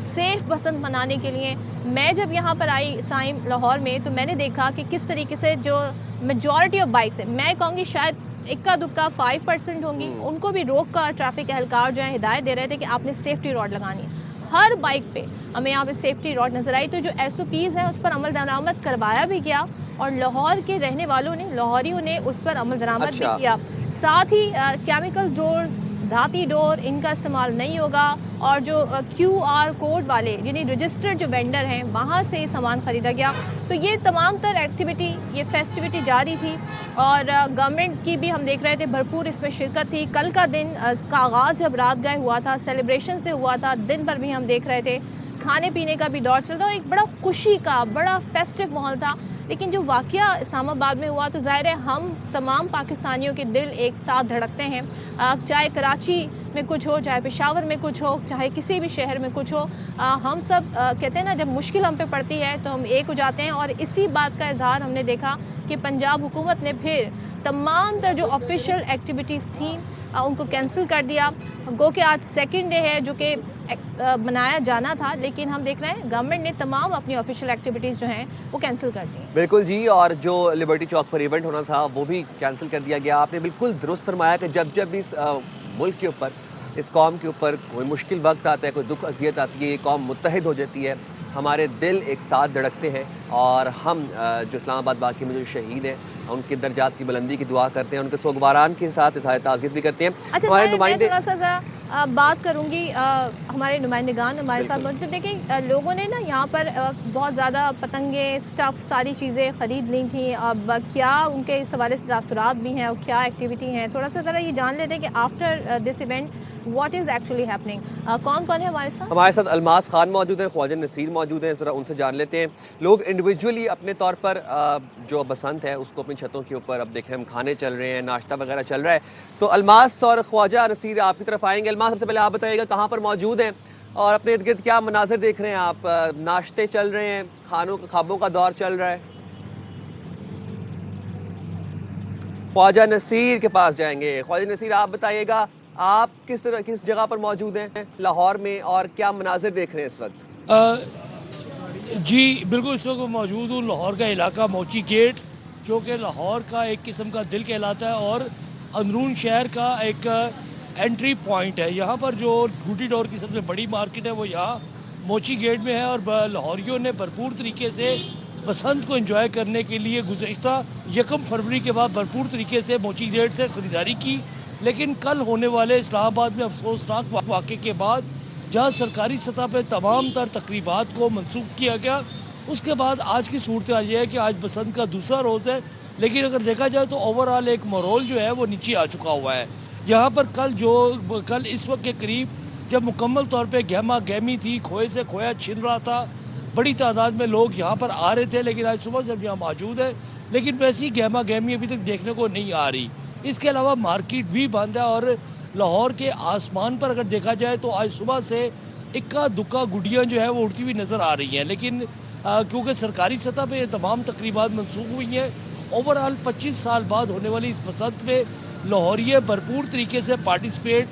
A: सेफ़ बसंत मनाने के लिए। मैं जब यहाँ पर आई साइम लाहौर में, तो मैंने देखा कि किस तरीके से जो मेजॉरिटी ऑफ बाइक्स है, मैं कहूँगी शायद इक्का दुक्का 5% होंगी, उनको भी रोक कर ट्रैफिक एहलकार जो है हिदायत दे रहे थे कि आपने सेफ्टी रॉड लगानी है। हर बाइक पे हमें यहाँ पे सेफ्टी रॉड नजर आई। तो जो SOPs हैं उस पर अमल दरामद करवाया भी गया और लाहौर के रहने वालों ने, लाहौरियों ने उस पर अमल दरामद भी किया। साथ ही केमिकल डोर, धाती डोर, इनका इस्तेमाल नहीं होगा, और जो QR कोड वाले यानी रजिस्टर्ड जो वेंडर हैं वहाँ से सामान ख़रीदा गया। तो ये तमाम तर एक्टिविटी, ये फेस्टिविटी जारी थी और गवर्नमेंट की भी हम देख रहे थे भरपूर इसमें शिरकत थी। कल का दिन का आगाज़ जब रात गए हुआ था, सेलिब्रेशन से हुआ था, दिन भर भी हम देख रहे थे खाने पीने का भी दौर चल रहा था, एक बड़ा खुशी का, बड़ा फेस्टिव माहौल था। लेकिन जो वाक़या इस्लामाबाद में हुआ तो ज़ाहिर है हम तमाम पाकिस्तानियों के दिल एक साथ धड़कते हैं, चाहे कराची में कुछ हो, चाहे पेशावर में कुछ हो, चाहे किसी भी शहर में कुछ हो, हम सब कहते हैं ना, जब मुश्किल हम पे पड़ती है तो हम एक हो जाते हैं। और इसी बात का इजहार हमने देखा कि पंजाब हुकूमत ने फिर तमाम तर जो ऑफिशियल एक्टिविटीज़ थी उनको कैंसिल कर दिया। गो कि आज सेकंड डे है जो कि मनाया जाना था, लेकिन हम देख रहे हैं गवर्नमेंट ने तमाम अपनी ऑफिशियल एक्टिविटीज़ जो हैं वो कैंसिल कर दी।
B: बिल्कुल जी, और जो लिबर्टी चौक पर इवेंट होना था वो भी कैंसिल कर दिया गया। आपने बिल्कुल दुरुस्त फरमाया कि जब जब इस मुल्क के ऊपर, इस कौम के ऊपर कोई मुश्किल वक्त आता है, कोई दुख अजियत आती है, ये कौम मुत्तहिद हो जाती है, हमारे दिल एक साथ धड़कते हैं और हम जो इस्लामाबाद वाक़े में जो शहीद हैं उनके दर्जात की बुलंदी की दुआ करते हैं, उनके सोगवारान के साथ इज़हार ताज़ियत भी करते हैं।
A: अच्छा, हमारे नुमाइंदे थोड़ा सा ज़रा बात करूँगी, हमारे नुमाइंदगान हमारे साथ मौजूद हैं। देखिए, लोगों ने ना यहाँ पर बहुत ज़्यादा पतंगे, स्टफ़, सारी चीज़ें ख़रीद ली थी। अब क्या उनके इस हवाले से तासुरात भी हैं और क्या एक्टिविटी हैं, थोड़ा सा ज़रा ये जान लेते हैं कि after this event what is actually happening. कौन कौन है हमारे साथ?
B: हमारे साथ अलमास खान मौजूद हैं, ख्वाजा नसीर मौजूद हैं, ज़रा उनसे जान लेते हैं। लोग इंडिविजुअली अपने तौर पर जो बसंत है उसको अपनी छतों के ऊपर, अब देखें हम खाने चल रहे हैं, नाश्ता वगैरह चल रहा है, तो अलमास और ख्वाजा नसीर आपकी तरफ आएंगे। अलमास, सबसे पहले आप बताइएगा कहाँ पर मौजूद हैं और अपने इर्द गिर्द क्या मनाजिर देख रहे हैं आप? नाश्ते चल रहे हैं, खाबों का दौर चल रहा है? ख्वाजा नसीर के पास जाएंगे। ख्वाजा नसीर, आप बताइएगा आप किस जगह पर मौजूद हैं लाहौर में और क्या मनाजिर देख रहे हैं इस वक्त?
T: जी बिल्कुल, इस वक्त मौजूद हूँ लाहौर का इलाका मोची गेट, जो कि लाहौर का एक किस्म का दिल कहलाता है और अंदरून शहर का एक एंट्री पॉइंट है। यहाँ पर जो बूटी डोर की सबसे बड़ी मार्केट है वो यहाँ मोची गेट में है और लाहौरियों ने भरपूर तरीके से बसंत को एंजॉय करने के लिए गुज़श्ता 1 फरवरी के बाद भरपूर तरीके से मोची गेट से ख़रीदारी की। लेकिन कल होने वाले इस्लामाबाद में अफसोसनाक वाक़े के बाद, जहाँ सरकारी सतह पर तमाम तर तकरीबात को मनसूख किया गया, उसके बाद आज की सूरत हाल ये है कि आज बसंत का दूसरा रोज़ है, लेकिन अगर देखा जाए तो ओवरऑल एक माहौल जो है वो नीचे आ चुका हुआ है। यहाँ पर कल इस वक्त के करीब जब मुकम्मल तौर पे गहमा गहमी थी, खोए से खोया छिन रहा था, बड़ी तादाद में लोग यहाँ पर आ रहे थे, लेकिन आज सुबह से हम यहाँ मौजूद है, लेकिन वैसी गहमा गहमी अभी तक देखने को नहीं आ रही। इसके अलावा मार्केट भी बंद है और लाहौर के आसमान पर अगर देखा जाए तो आज सुबह से इक्का दुक्का गुड़ियाँ जो है वो उड़ती हुई नज़र आ रही हैं, लेकिन क्योंकि सरकारी सतह पे तमाम तकरीबात मनसूख हुई हैं, ओवरऑल 25 साल बाद होने वाली इस बसंत में लाहौरिये भरपूर तरीके से पार्टिसिपेट,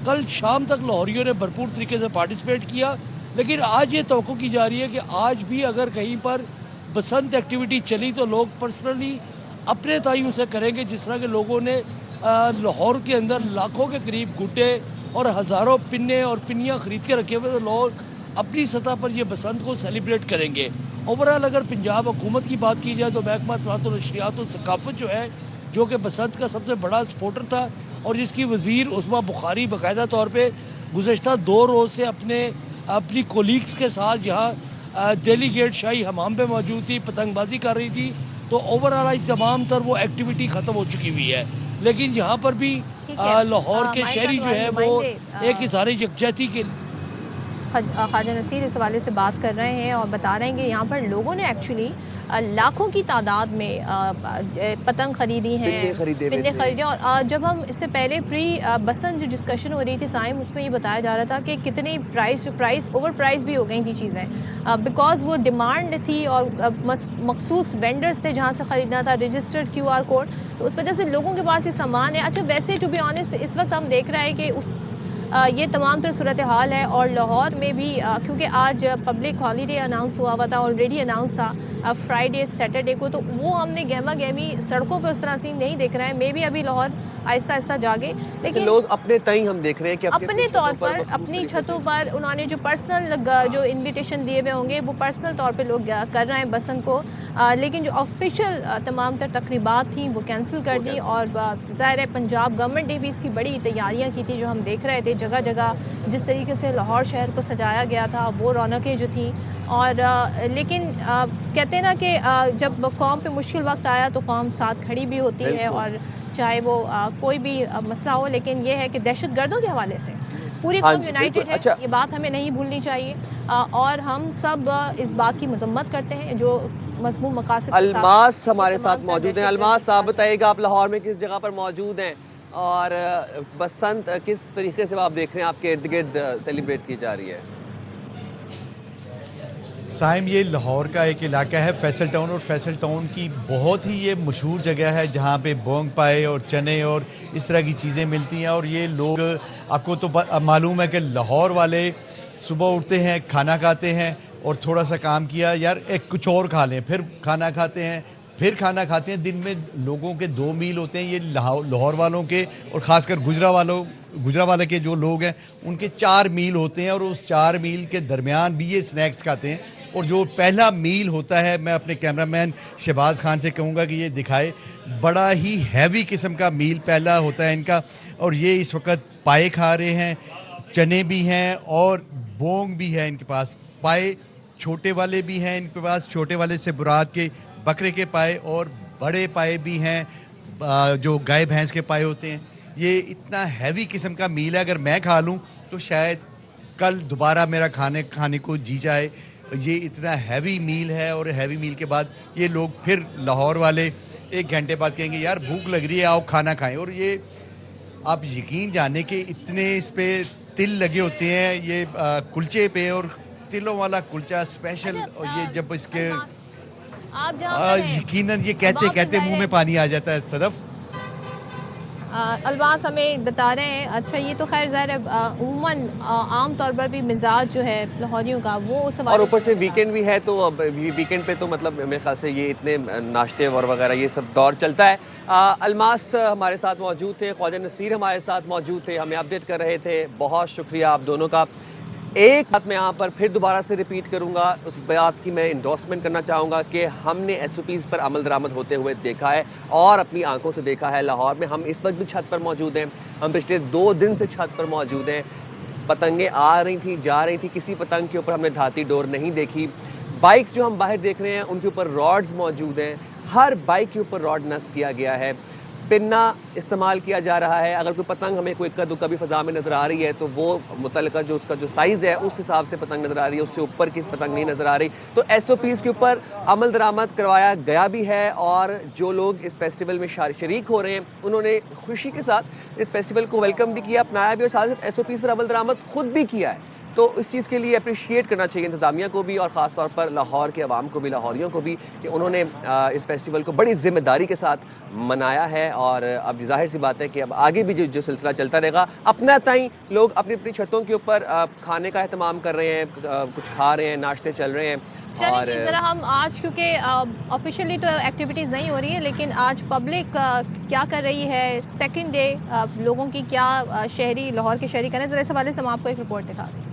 T: कल शाम तक लाहौरियों ने भरपूर तरीके से पार्टिसिपेट किया। लेकिन आज ये तवक्को की जा रही है कि आज भी अगर कहीं पर बसंत एक्टिविटी चली तो लोग पर्सनली अपने तायु से करेंगे, जिस तरह के लोगों ने लाहौर के अंदर लाखों के करीब गुड्डे और हज़ारों पिन्ने और पिन्नियाँ ख़रीद के रखे हुए, तो लोग अपनी सतह पर ये बसंत को सेलिब्रेट करेंगे। ओवरऑल अगर पंजाब हुकूमत की बात की जाए तो महकमा तरात और नशरियात और सकाफ़त जो है, जो कि बसंत का सबसे बड़ा सपोर्टर था और जिसकी वज़ीर उस्मा बुखारी बाकायदा तौर पर गुज़श्ता 2 रोज़ से अपनी कोलीग्स के साथ यहाँ दिल्ली गेट शाही हमाम पे मौजूद थी, पतंगबाजी कर रही थी, तो ओवरऑल आज तमाम तर वो एक्टिविटी ख़त्म हो चुकी हुई है। लेकिन यहाँ पर भी लाहौर के शहरी जो है वो एक इज़हार यकजहती के
A: ख्वाजा नसीर इस हवाले से बात कर रहे हैं और बता रहे हैं कि यहाँ पर लोगों ने एक्चुअली लाखों की तादाद में पतंग ख़रीदी हैं, पिन्ने ख़रीदे। और जब हम इससे पहले प्री बसंत जो डिस्कशन हो रही थी साइम, उसमें ये बताया जा रहा था कि कितनी प्राइस ओवर प्राइस भी हो गई थी चीज़ें, बिकॉज वो डिमांड थी और मखसूस वेंडर्स थे जहाँ से ख़रीदना था, रजिस्टर्ड QR कोड, तो उस वजह से लोगों के पास ये सामान है। अच्छा, वैसे टू बी ऑनेस्ट इस वक्त हम देख रहे हैं कि ये तमाम तर सूरत हाल है और लाहौर में भी क्योंकि आज पब्लिक हॉलीडे अनाउंस हुआ था, ऑलरेडी अनाउंस था फ्राइडे सैटरडे को, तो वो हमने गहमा गहमी सड़कों पे उस तरह सीन नहीं दिख रहा है। मे भी अभी लाहौर आहिस्ता आहिस्ता जागे, लेकिन
B: लोग अपने तय हम देख रहे हैं कि
A: अपने तौर पर अपनी छतों पर उन्होंने जो पर्सनल जो इनविटेशन दिए हुए होंगे वो पर्सनल तौर पे लोग कर रहे हैं बसंत को, लेकिन जो ऑफिशियल तमाम तर तकरीबात थी वो कैंसिल कर दी। और ज़ाहिर है पंजाब गवर्नमेंट ने भी इसकी बड़ी तैयारियाँ की थी, जो हम देख रहे थे जगह जगह जिस तरीके से लाहौर शहर को सजाया गया था, वो रौनकें जो थी। और लेकिन कहते हैं ना कि जब कौम पे मुश्किल वक्त आया तो कौम साथ खड़ी भी होती है, और चाहे वो कोई भी मसला हो, लेकिन ये है कि दहशत गर्दों के हवाले से पूरी कौम यूनाइटेड है। अच्छा, ये बात हमें नहीं भूलनी चाहिए और हम सब इस बात की मजम्मत करते हैं जो मज़मून मकासद के साथ
B: अलमास हमारे
A: ये
B: साथ
A: तमाम
B: मौजूद हैं।
A: दहशत
B: अलमास, आप बताइएगा, आप लाहौर में किस जगह पर मौजूद हैं और बसंत किस तरीके से आप देख रहे हैं आपके इर्द गिर्द सेलिब्रेट की जा रही है?
U: साइम, ये लाहौर का एक इलाका है फैसल टाउन, और फैसल टाउन की बहुत ही ये मशहूर जगह है जहाँ पे बोंग पाए और चने और इस तरह की चीज़ें मिलती हैं। और ये लोग, आपको तो मालूम है कि लाहौर वाले सुबह उठते हैं, खाना खाते हैं और थोड़ा सा काम किया, यार एक कुछ और खा लें, फिर खाना खाते हैं, फिर खाना खाते हैं। दिन में लोगों के 2 मील होते हैं। ये लाहौर वालों के और ख़ासकर गुजरावाला के जो लोग हैं उनके 4 मील होते हैं, और उस 4 मील के दरमियान भी ये स्नैक्स खाते हैं। और जो पहला मील होता है, मैं अपने कैमरामैन शहबाज खान से कहूँगा कि ये दिखाए, बड़ा ही हैवी किस्म का मील पहला होता है इनका। और ये इस वक्त पाए खा रहे हैं, चने भी हैं और बोंग भी है इनके पास। पाए छोटे वाले भी हैं इनके पास, छोटे वाले से मुराद के बकरे के पाए, और बड़े पाए भी हैं जो गाय भैंस के पाए होते हैं। ये इतना हैवी किस्म का मील है, अगर मैं खा लूँ तो शायद कल दोबारा मेरा खाने को जी जाए। ये इतना हैवी मील है, और हैवी मील के बाद ये लोग फिर लाहौर वाले 1 घंटे बाद कहेंगे यार भूख लग रही है, आओ खाना खाएं। और ये आप यकीन जाने के इतने इस पे तिल लगे होते हैं, ये कुलचे पे, और तिलों वाला कुलचा स्पेशल। और ये जब इसके यकीनन ये कहते कहते मुंह में पानी आ जाता है। सदफ,
A: अलवास हमें बता रहे हैं, अच्छा ये तो खैर ज़ाहिर है उम्मन आम तौर पर भी मिजाज जो है लाहौरियों का वो उस
B: और ऊपर से वीकेंड भी है, तो वीकेंड पे तो मतलब मेरे ख्याल से ये इतने नाश्ते और वगैरह ये सब दौर चलता है। अलमास हमारे साथ मौजूद थे, ख्वाजा नसीर हमारे साथ मौजूद थे, हमें अपडेट कर रहे थे। बहुत शुक्रिया आप दोनों का। एक बात मैं यहाँ पर फिर दोबारा से रिपीट करूँगा, उस बात की मैं इंडोर्समेंट करना चाहूँगा कि हमने SOPs पर अमल दरामद होते हुए देखा है और अपनी आंखों से देखा है। लाहौर में हम इस वक्त भी छत पर मौजूद हैं, हम पिछले 2 दिन से छत पर मौजूद हैं। पतंगें आ रही थी, जा रही थी, किसी पतंग के ऊपर हमने धाती डोर नहीं देखी। बाइक्स जो हम बाहर देख रहे हैं उनके ऊपर रॉड्स मौजूद हैं, हर बाइक के ऊपर रॉड नस्ब किया गया है, पिन्ना इस्तेमाल किया जा रहा है। अगर कोई पतंग हमें कोई कद्दू कभी फ़ज़ा में नज़र आ रही है तो वो मुतल्लिका जो उसका जो साइज़ है उस हिसाब से पतंग नज़र आ रही है, उससे ऊपर की पतंग नहीं नज़र आ रही। तो SOPs के ऊपर अमल दरामद करवाया गया भी है, और जो लोग इस फेस्टिवल में शरीक हो रहे हैं उन्होंने खुशी के साथ इस फेस्टिवल को वेलकम भी किया, अपनाया भी, और साथ साथ SOPs पर अमल दरामद खुद भी किया है। तो इस चीज़ के लिए अप्रिशिएट करना चाहिए इंतज़ामिया को भी, और ख़ास तौर पर लाहौर के अवाम को भी, लाहौरियों को भी, कि उन्होंने इस फेस्टिवल को बड़ी ज़िम्मेदारी के साथ मनाया है। और अब जाहिर सी बात है कि अब आगे भी जो सिलसिला चलता रहेगा। अपना ताई लोग अपनी अपनी छतों के ऊपर खाने का एहतमाम कर रहे हैं, कुछ खा रहे हैं, नाश्ते चल रहे हैं।
A: और ज़रा हम आज, क्योंकि ऑफिशियली तो एक्टिविटीज़ नहीं हो रही है, लेकिन आज पब्लिक क्या कर रही है, सेकेंड डे लोगों की क्या शहरी, लाहौर के शहरी करें, ज़रा इस हवाले से हम आपको एक रिपोर्ट दिखा दें।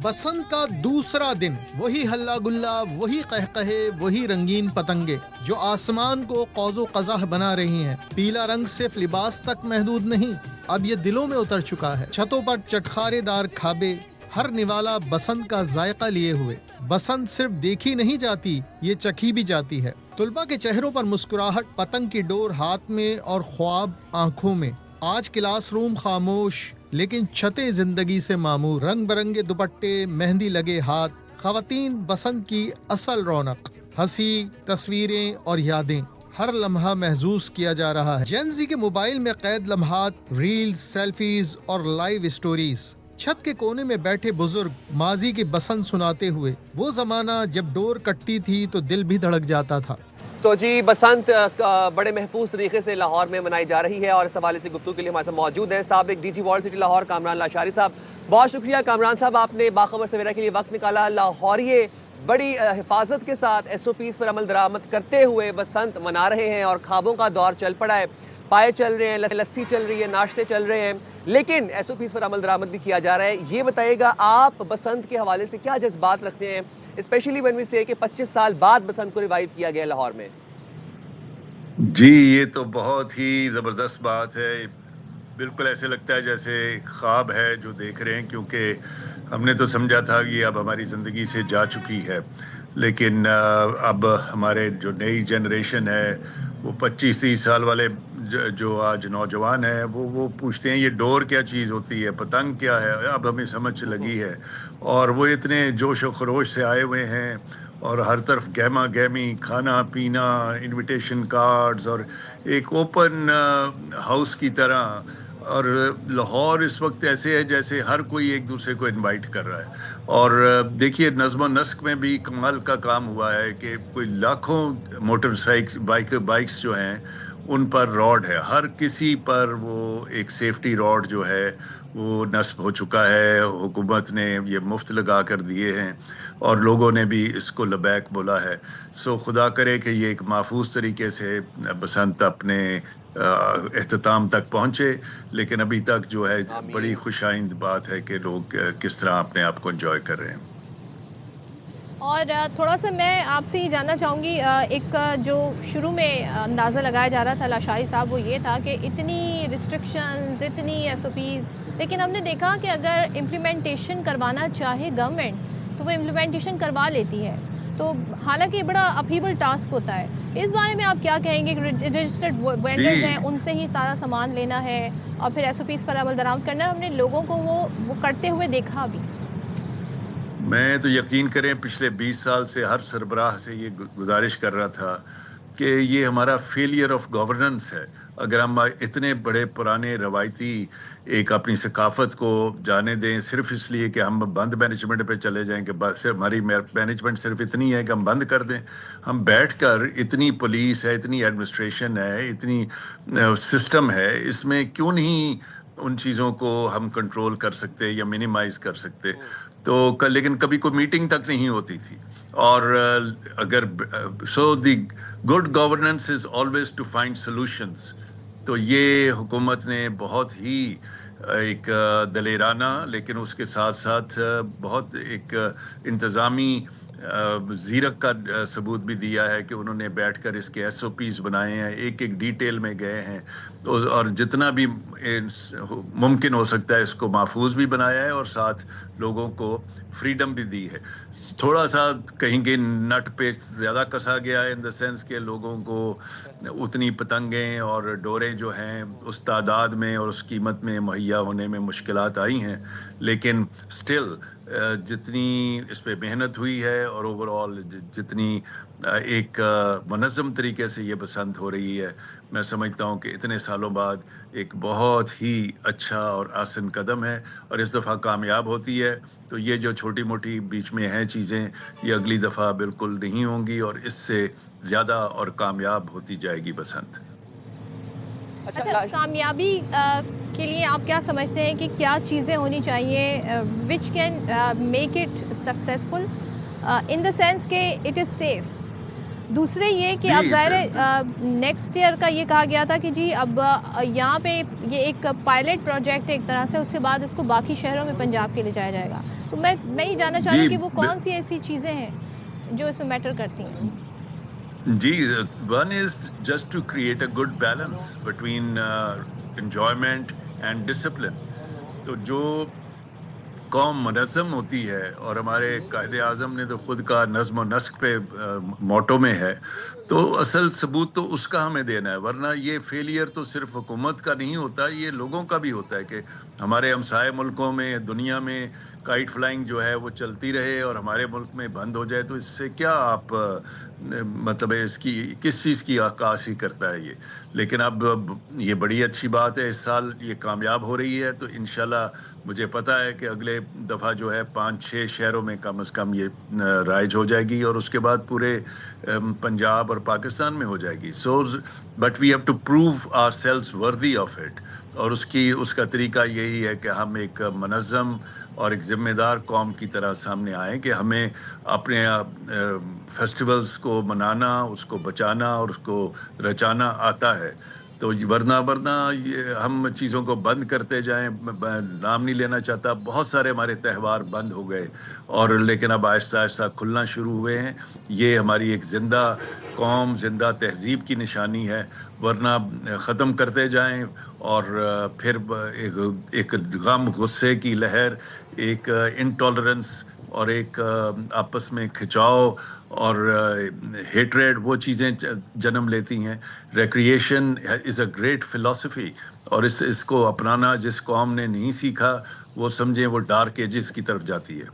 V: बसंत का दूसरा दिन, वही हल्ला गुल्ला, वही कहकहे, वही रंगीन पतंगे जो आसमान को कौजो कज़ाह बना रही हैं। पीला रंग सिर्फ लिबास तक महदूद नहीं, अब ये दिलों में उतर चुका है। छतों पर चटखारेदार खाबे, हर निवाला बसंत का जायका लिए हुए। बसंत सिर्फ देखी नहीं जाती, ये चखी भी जाती है। तुलबा के चेहरों पर मुस्कुराहट, पतंग की डोर हाथ में और ख्वाब आंखों में। आज क्लासरूम खामोश, लेकिन छतें जिंदगी से मामूर। रंग बिरंगे दुपट्टे, मेहंदी लगे हाथ, खवातीन बसंत की असल रौनक। हंसी, तस्वीरें और यादें, हर लम्हा महसूस किया जा रहा है। जेन-ज़ी के मोबाइल में कैद लम्हात, रील्स, सेल्फीज और लाइव स्टोरीज। छत के कोने में बैठे बुजुर्ग माजी की बसंत सुनाते हुए, वो जमाना जब डोर कटती थी तो दिल भी धड़क जाता था।
B: तो जी, बसंत बड़े महफूज तरीके से लाहौर में मनाई जा रही है, और इस हवाले से गुफ्तगू के लिए हमारे साथ मौजूद हैं साबिक DG walled city Lahore Kamran Lashari sahab. बहुत शुक्रिया कामरान साहब, आपने बाखबर सवेरा के लिए वक्त निकाला। लाहौरिये बड़ी हिफाजत के साथ SOPs पर अमल दरामद करते हुए बसंत मना रहे हैं, और ख्वाबों का दौर चल पड़ा है। पाए चल रहे हैं, लस्सी चल रही है, नाश्ते चल रहे हैं, लेकिन SOPs पर अमल दरामद भी किया जा रहा है। ये बताइएगा, आप बसंत के हवाले से क्या जज्बात रखते हैं, स्पेशली व्हेन वी से कि 25 साल बाद बसंत को रिवाइव किया गया लाहौर में?
W: जी, ये तो बहुत ही ज़बरदस्त बात है। बिल्कुल ऐसे लगता है जैसे ख्वाब है जो देख रहे हैं, क्योंकि हमने तो समझा था कि अब हमारी ज़िंदगी से जा चुकी है, लेकिन अब हमारे जो नई जनरेशन है वो 25-30 साल वाले जो आज नौजवान हैं वो पूछते हैं ये डोर क्या चीज़ होती है, पतंग क्या है। अब हमें समझ लगी है, और वो इतने जोश व खरोश से आए हुए हैं और हर तरफ गहमा गहमी, खाना पीना, इनविटेशन कार्ड्स और एक ओपन हाउस की तरह। और लाहौर इस वक्त ऐसे है जैसे हर कोई एक दूसरे को इनवाइट कर रहा है। और देखिए नज़्म नस्क में भी कमाल का काम हुआ है कि कोई लाखों मोटरसाइकिल बाइक्स जो हैं उन पर रॉड है, हर किसी पर वो एक सेफ्टी रॉड जो है वो नस्ब हो चुका है। हुकूमत ने ये मुफ्त लगा कर दिए हैं और लोगों ने भी इसको लबैक बोला है। सो खुदा करे कि ये एक महफूज तरीके से बसंत अपने एख्तिताम तक पहुँचे, लेकिन अभी तक जो है बड़ी खुशाइंद बात है कि लोग किस तरह अपने आप को एंजॉय कर रहे हैं।
A: और थोड़ा सा मैं आपसे ये जानना चाहूँगी, एक जो शुरू में अंदाज़ा लगाया जा रहा था लाशारी साहब, वो ये था कि इतनी रिस्ट्रिक्शंस, इतनी SOPs, लेकिन हमने देखा कि अगर इम्प्लीमेंटेशन करवाना चाहे गवर्नमेंट तो वो इम्प्लीमेंटेशन करवा लेती है। तो हालांकि बड़ा अपहीबल टास्क होता है। इस बारे में आप क्या कहेंगे? रजिस्टर्ड वेंडर्स हैं, उनसे ही सारा सामान लेना है और फिर SOPs पर अमल दरामद करना है। हमने लोगों को वो करते हुए देखा भी।
W: मैं तो यकीन करें पिछले 20 साल से हर सरबराह से ये गुजारिश कर रहा था कि ये हमारा फेलियर ऑफ गवर्नेंस है। अगर हम इतने बड़े पुराने रवायती एक अपनी सकाफत को जाने दें सिर्फ इसलिए कि हम बंद मैनेजमेंट पे चले जाएं कि बस हमारी मैनेजमेंट सिर्फ इतनी है कि हम बंद कर दें। हम बैठकर इतनी पुलिस है, इतनी एडमिनिस्ट्रेशन है, इतनी सिस्टम है, इसमें क्यों नहीं उन चीज़ों को हम कंट्रोल कर सकते या मिनिमाइज़ कर सकते। तो लेकिन कभी कोई मीटिंग तक नहीं होती थी। और अगर so the good governance is always to find solutions. तो ये हुकूमत ने बहुत ही एक दलेराना लेकिन उसके साथ साथ बहुत एक इंतज़ामी ज़ीरक का सबूत भी दिया है कि उन्होंने बैठकर इसके SOPs बनाए हैं, एक एक डिटेल में गए हैं। तो और जितना भी मुमकिन हो सकता है इसको महफूज भी बनाया है और साथ लोगों को फ्रीडम भी दी है। थोड़ा सा कहीं के नट पे ज़्यादा कसा गया है इन द सेंस के लोगों को उतनी पतंगें और डोरें जो हैं उस तादाद में और उस कीमत में मुहैया होने में मुश्किलात आई हैं, लेकिन स्टिल जितनी इस पे मेहनत हुई है और ओवरऑल जितनी एक मुनज़्ज़म तरीके से ये बसंत हो रही है, मैं समझता हूँ कि इतने सालों बाद एक बहुत ही अच्छा और आसान कदम है। और इस दफ़ा कामयाब होती है तो ये जो छोटी मोटी बीच में हैं चीज़ें ये अगली दफ़ा बिल्कुल नहीं होंगी और इससे ज़्यादा और कामयाब होती जाएगी बसंत।
A: अच्छा, कामयाबी के लिए आप क्या समझते हैं कि क्या चीज़ें होनी चाहिए which can make it successful in the sense कि इट इज़ सेफ? दूसरे ये कि अब ज़ाहिर नेक्स्ट ईयर का ये कहा गया था कि जी अब यहाँ पे ये एक पायलट प्रोजेक्ट है एक तरह से, उसके बाद इसको बाकी शहरों में पंजाब के ले जाया जाएगा। तो मैं ये जानना चाह रही हूँ कि वो कौन सी ऐसी चीज़ें हैं जो इसमें मैटर करती हैं?
W: जी, one is just to create a good balance between enjoyment and discipline। तो जो कौम मुनज़्ज़म होती है और हमारे कायदे आज़म ने तो खुद का नज़्म व नस्क पे मोटो में है, तो असल सबूत तो उसका हमें देना है। वरना ये फेलियर तो सिर्फ हुकूमत का नहीं होता, ये लोगों का भी होता है कि हमारे हमसाए मुल्कों में दुनिया में काइट फ्लाइंग जो है वो चलती रहे और हमारे मुल्क में बंद हो जाए। तो इससे क्या आप मतलब इसकी किस चीज़ की अक्कासी करता है ये। लेकिन अब ये बड़ी अच्छी बात है, इस साल ये कामयाब हो रही है। तो इंशाल्लाह मुझे पता है कि अगले दफ़ा जो है 5-6 शहरों में कम से कम ये राइज हो जाएगी और उसके बाद पूरे पंजाब और पाकिस्तान में हो जाएगी। So but we have to prove ourselves worthy of it. और उसका तरीका यही है कि हम एक मुनज़्ज़म और एक ज़िम्मेदार कौम की तरह सामने आएँ कि हमें अपने फेस्टिवल्स को मनाना, उसको बचाना और उसको रचाना आता है। तो वरना हम चीज़ों को बंद करते जाएं, नाम नहीं लेना चाहता, बहुत सारे हमारे त्यौहार बंद हो गए और लेकिन अब आहिस्ता आहिस्ता खुलना शुरू हुए हैं। ये हमारी एक ज़िंदा कौम, ज़िंदा तहज़ीब की निशानी है। वरना ख़त्म करते जाएं और फिर एक गम, गुस्से की लहर, एक इंटॉलरेंस और एक आपस में खिंचाव और हेट्रेड, वो चीज़ें जन्म लेती हैं। Recreation is a great philosophy और इसको अपनाना जिस कौम ने नहीं सीखा वो समझें वो डार्क एजेस की तरफ जाती है।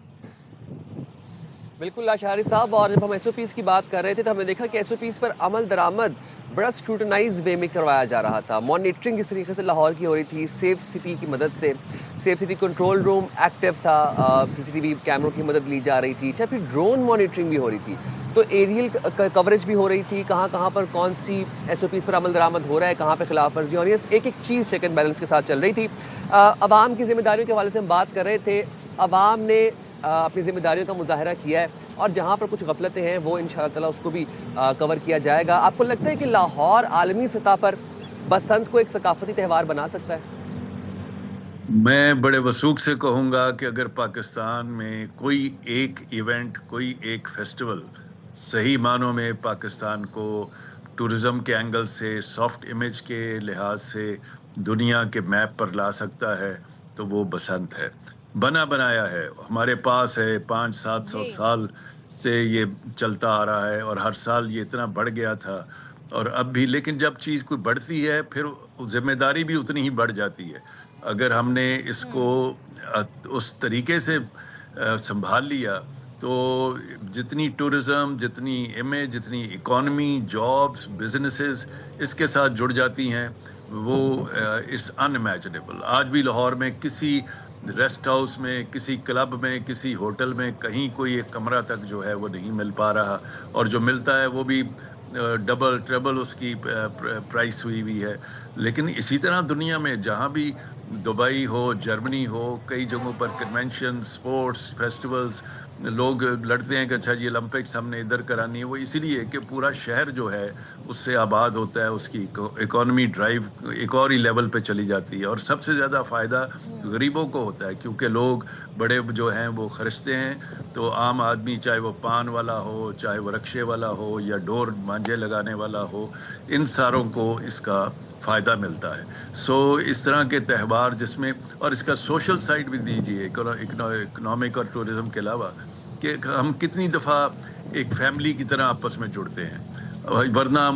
B: बिल्कुल शाहरी साहब, और जब हम SOPs की बात कर रहे थे तो हमने देखा कि SOPs पर अमल दरामद बड़ा स्क्रूटनाइज वे में करवाया जा रहा था। मॉनिटरिंग इस तरीके से लाहौर की हो रही थी सेफ सिटी की मदद से। Safe city control room active था, CCTV कैमरों की मदद ली जा रही थी, चाहे फिर ड्रोन मॉनिटरिंग भी हो रही थी, तो एरियल कवरेज भी हो रही थी, कहाँ कहाँ पर कौन सी SOPs पर अमल दरामद हो रहा है, कहाँ पर खिलाफ वर्जी हो रही है, एक एक चीज़ चेक एंड बैलेंस के साथ चल रही थी। अवाम की जिम्मेदारियों के हवाले से हम बात कर रहे थे। अवाम ने अपनी जिम्मेदारियों का मुजाहरा किया है और जहाँ पर कुछ गफलतें हैं वो इंशाअल्लाह ताला उसको भी कवर किया जाएगा। आपको लगता है कि लाहौर आलमी सतह पर बसंत को एक सकाफती त्यौहार बना सकता है?
W: मैं बड़े वसूख से कहूँगा कि अगर पाकिस्तान में कोई एक इवेंट, कोई एक फेस्टिवल सही मानों में पाकिस्तान को टूरिज़म के एंगल से, सॉफ्ट इमेज के लिहाज से दुनिया के मैप पर ला सकता है तो वो बसंत है। बना बनाया है, हमारे पास है, 500-700 साल से ये चलता आ रहा है और हर साल ये इतना बढ़ गया था और अब भी। लेकिन जब चीज़ कोई बढ़ती है फिर जिम्मेदारी भी उतनी ही बढ़ जाती है। अगर हमने इसको उस तरीके से संभाल लिया तो जितनी टूरिज़म, जितनी इमेज, जितनी इकॉनमी, जॉब्स, बिजनेसेस इसके साथ जुड़ जाती हैं वो इट्स अनइमेजिनेबल। आज भी लाहौर में किसी रेस्ट हाउस में, किसी क्लब में, किसी होटल में कहीं कोई एक कमरा तक जो है वो नहीं मिल पा रहा और जो मिलता है वो भी डबल ट्रिपल उसकी प्राइस हुई हुई है। लेकिन इसी तरह दुनिया में जहाँ भी दुबई हो, जर्मनी हो, कई जगहों पर कन्वेंशन, स्पोर्ट्स, फेस्टिवल्स, लोग लड़ते हैं कि अच्छा जी ओलंपिक्स हमने इधर करानी है। वो इसीलिए कि पूरा शहर जो है उससे आबाद होता है, उसकी इकॉनमी ड्राइव एक और ही लेवल पे चली जाती है और सबसे ज़्यादा फ़ायदा गरीबों को होता है क्योंकि लोग बड़े जो हैं वो खर्चते हैं। तो आम आदमी चाहे वो पान वाला हो, चाहे वो रक्शे वाला हो या डोर मांझे लगाने वाला हो, इन सारों को इसका फ़ायदा मिलता है। सो इस तरह के त्यौहार जिसमें, और इसका सोशल साइड भी दीजिए इकोनॉमिक और टूरिज़म के अलावा, कि हम कितनी दफ़ा एक फैमिली की तरह आपस में जुड़ते हैं, वरना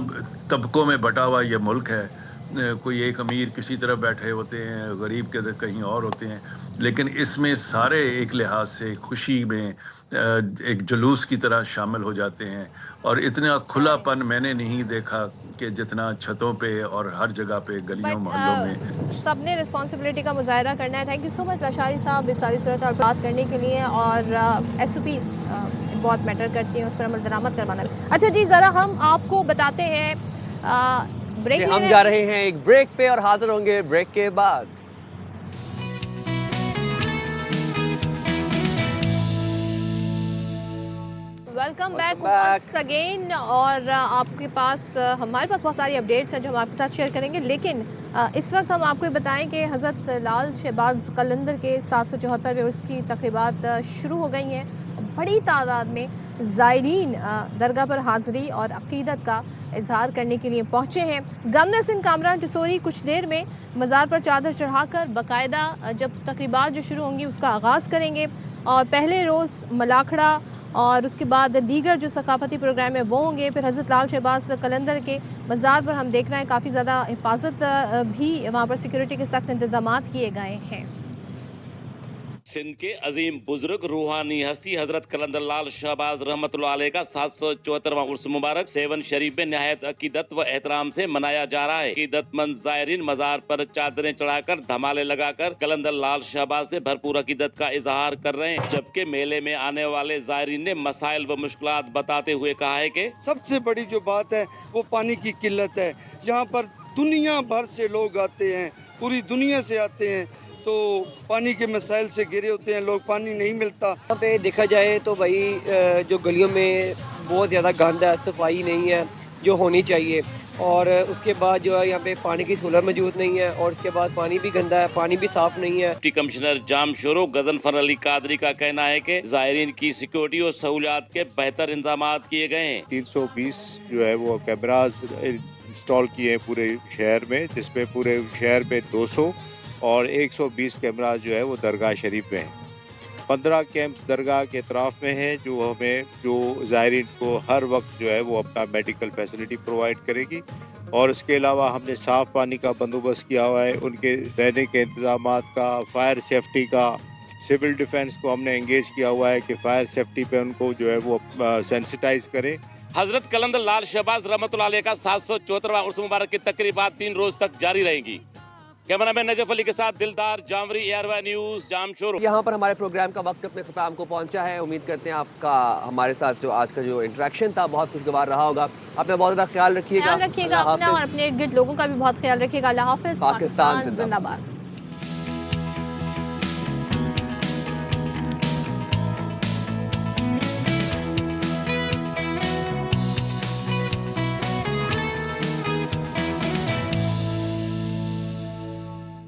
W: तबकों में बटा हुआ ये मुल्क है। कोई एक अमीर किसी तरफ बैठे होते हैं, गरीब के कहीं और होते हैं, लेकिन इसमें सारे एक लिहाज से खुशी में एक जुलूस की तरह शामिल हो जाते हैं और इतना खुलापन मैंने नहीं देखा कि जितना छतों पे और हर जगह पे गलियों मोहल्लों में।
A: सबने रिस्पॉन्सिबिलिटी का मुजाहरा करना है। Thank you so much Lashari साहब इस सारी सूरत बात करने के लिए, और SOPs बहुत मैटर करती हैं, उस पर अमल दरामद करवाना। अच्छा जी, ज़रा हम आपको बताते हैं ब्रेक
B: हम जा रहे हैं एक ब्रेक पे और हाजिर होंगे ब्रेक के बाद।
A: Welcome back once again. और आपके पास हमारे पास बहुत सारी अपडेट्स हैं जो हम आपके साथ शेयर करेंगे, लेकिन इस वक्त हम आपको बताएं कि हज़रत लाल शहबाज कलंदर के 774वें उर्स की तकरीबात शुरू हो गई हैं। बड़ी तादाद में ज़ायरीन दरगाह पर हाज़िरी और अक़ीदत का इजहार करने के लिए पहुँचे हैं। गवर्नर सिंह कामरान टिसोरी कुछ देर में मज़ार पर चादर चढ़ाकर बाकायदा जब तकरीबात जो शुरू होंगी उसका आगाज़ करेंगे, और पहले रोज़ मलाखड़ा और उसके बाद दीगर जो सकाफती प्रोग्राम है वो होंगे। फिर हज़रत लाल शहबाज कलंदर के मज़ार पर हम देख रहे हैं काफ़ी ज़्यादा हिफाजत भी, वहाँ पर सिक्योरिटी के सख्त इंतजाम किए गए हैं।
C: सिंध के अजीम बुजुर्ग रूहानी हस्ती हजरत कलंदर लाल शहबाज रहमतुल्लाह अलैह का 774वां उर्स मुबारक सेवन शरीफ में निहायत अकीदत व एहतराम से मनाया जा रहा है। अकीदतमंद ज़ायरीन मज़ार पर चादरें चढ़ाकर धमाले लगाकर कलंदर लाल शहबाज से भरपूर अकीदत का इजहार कर रहे हैं, जबकि मेले में आने वाले ज़ायरीन ने मसाइल व मुश्किलात बताते हुए कहा है कि
D: सबसे बड़ी जो बात है वो पानी की किल्लत है। यहाँ पर दुनिया भर से लोग आते हैं, पूरी दुनिया से आते हैं, तो पानी के मसाइल से घिरे होते हैं लोग, पानी नहीं मिलता।
F: यहाँ पे देखा जाए तो भाई जो गलियों में बहुत ज़्यादा गंद है, सफाई नहीं है जो होनी चाहिए, और उसके बाद जो है यहाँ पे पानी की सहूलत मौजूद नहीं है, और उसके बाद पानी भी गंदा है, पानी भी साफ नहीं है।
C: डिप्टी कमिश्नर जाम शोरो गजनफर अली कादरी का कहना है कि ज़ायरीन की सिक्योरिटी और सहूलियात के बेहतर इंतजाम किए गए हैं।
X: 320 जो है वो कैमरास इंस्टॉल किए हैं पूरे शहर में, जिसमें पूरे शहर में 200 और 120 कैमरा जो है वो दरगाह शरीफ में है। 15 कैंप्स दरगाह के अतराफ में हैं जो हमें जो ज़ायरीन को हर वक्त जो है वो अपना मेडिकल फैसिलिटी प्रोवाइड करेगी, और इसके अलावा हमने साफ़ पानी का बंदोबस्त किया हुआ है, उनके रहने के इंतजाम का, फायर सेफ्टी का, सिविल डिफेंस को हमने एंगेज किया हुआ है कि फायर सेफ्टी पे उनको जो है वो सेंसिटाइज करें।
C: हजरत कलंदर लाल शहबाज रहमतुल्लाह अलैह का 774वां उर्स मुबारक की तकरीबात 3 रोज तक जारी रहेंगी। कैमरामैन नजफ अली के साथ दिलदार जामरी, ARY न्यूज़, जामशोर।
B: यहाँ पर हमारे प्रोग्राम का वक्त अपने ख़त्म को पहुँचा है। उम्मीद करते हैं आपका हमारे साथ जो आज का जो इंटरेक्शन था बहुत खुशगवार रहा होगा। अपना बहुत ज़्यादा ख्याल रखिएगा
A: अपना और अपने इर्द गिर्द लोगों का भी बहुत ख्याल रखिएगा। अल्लाह हाफिज़।
B: पाकिस्तान
A: जिंदाबाद।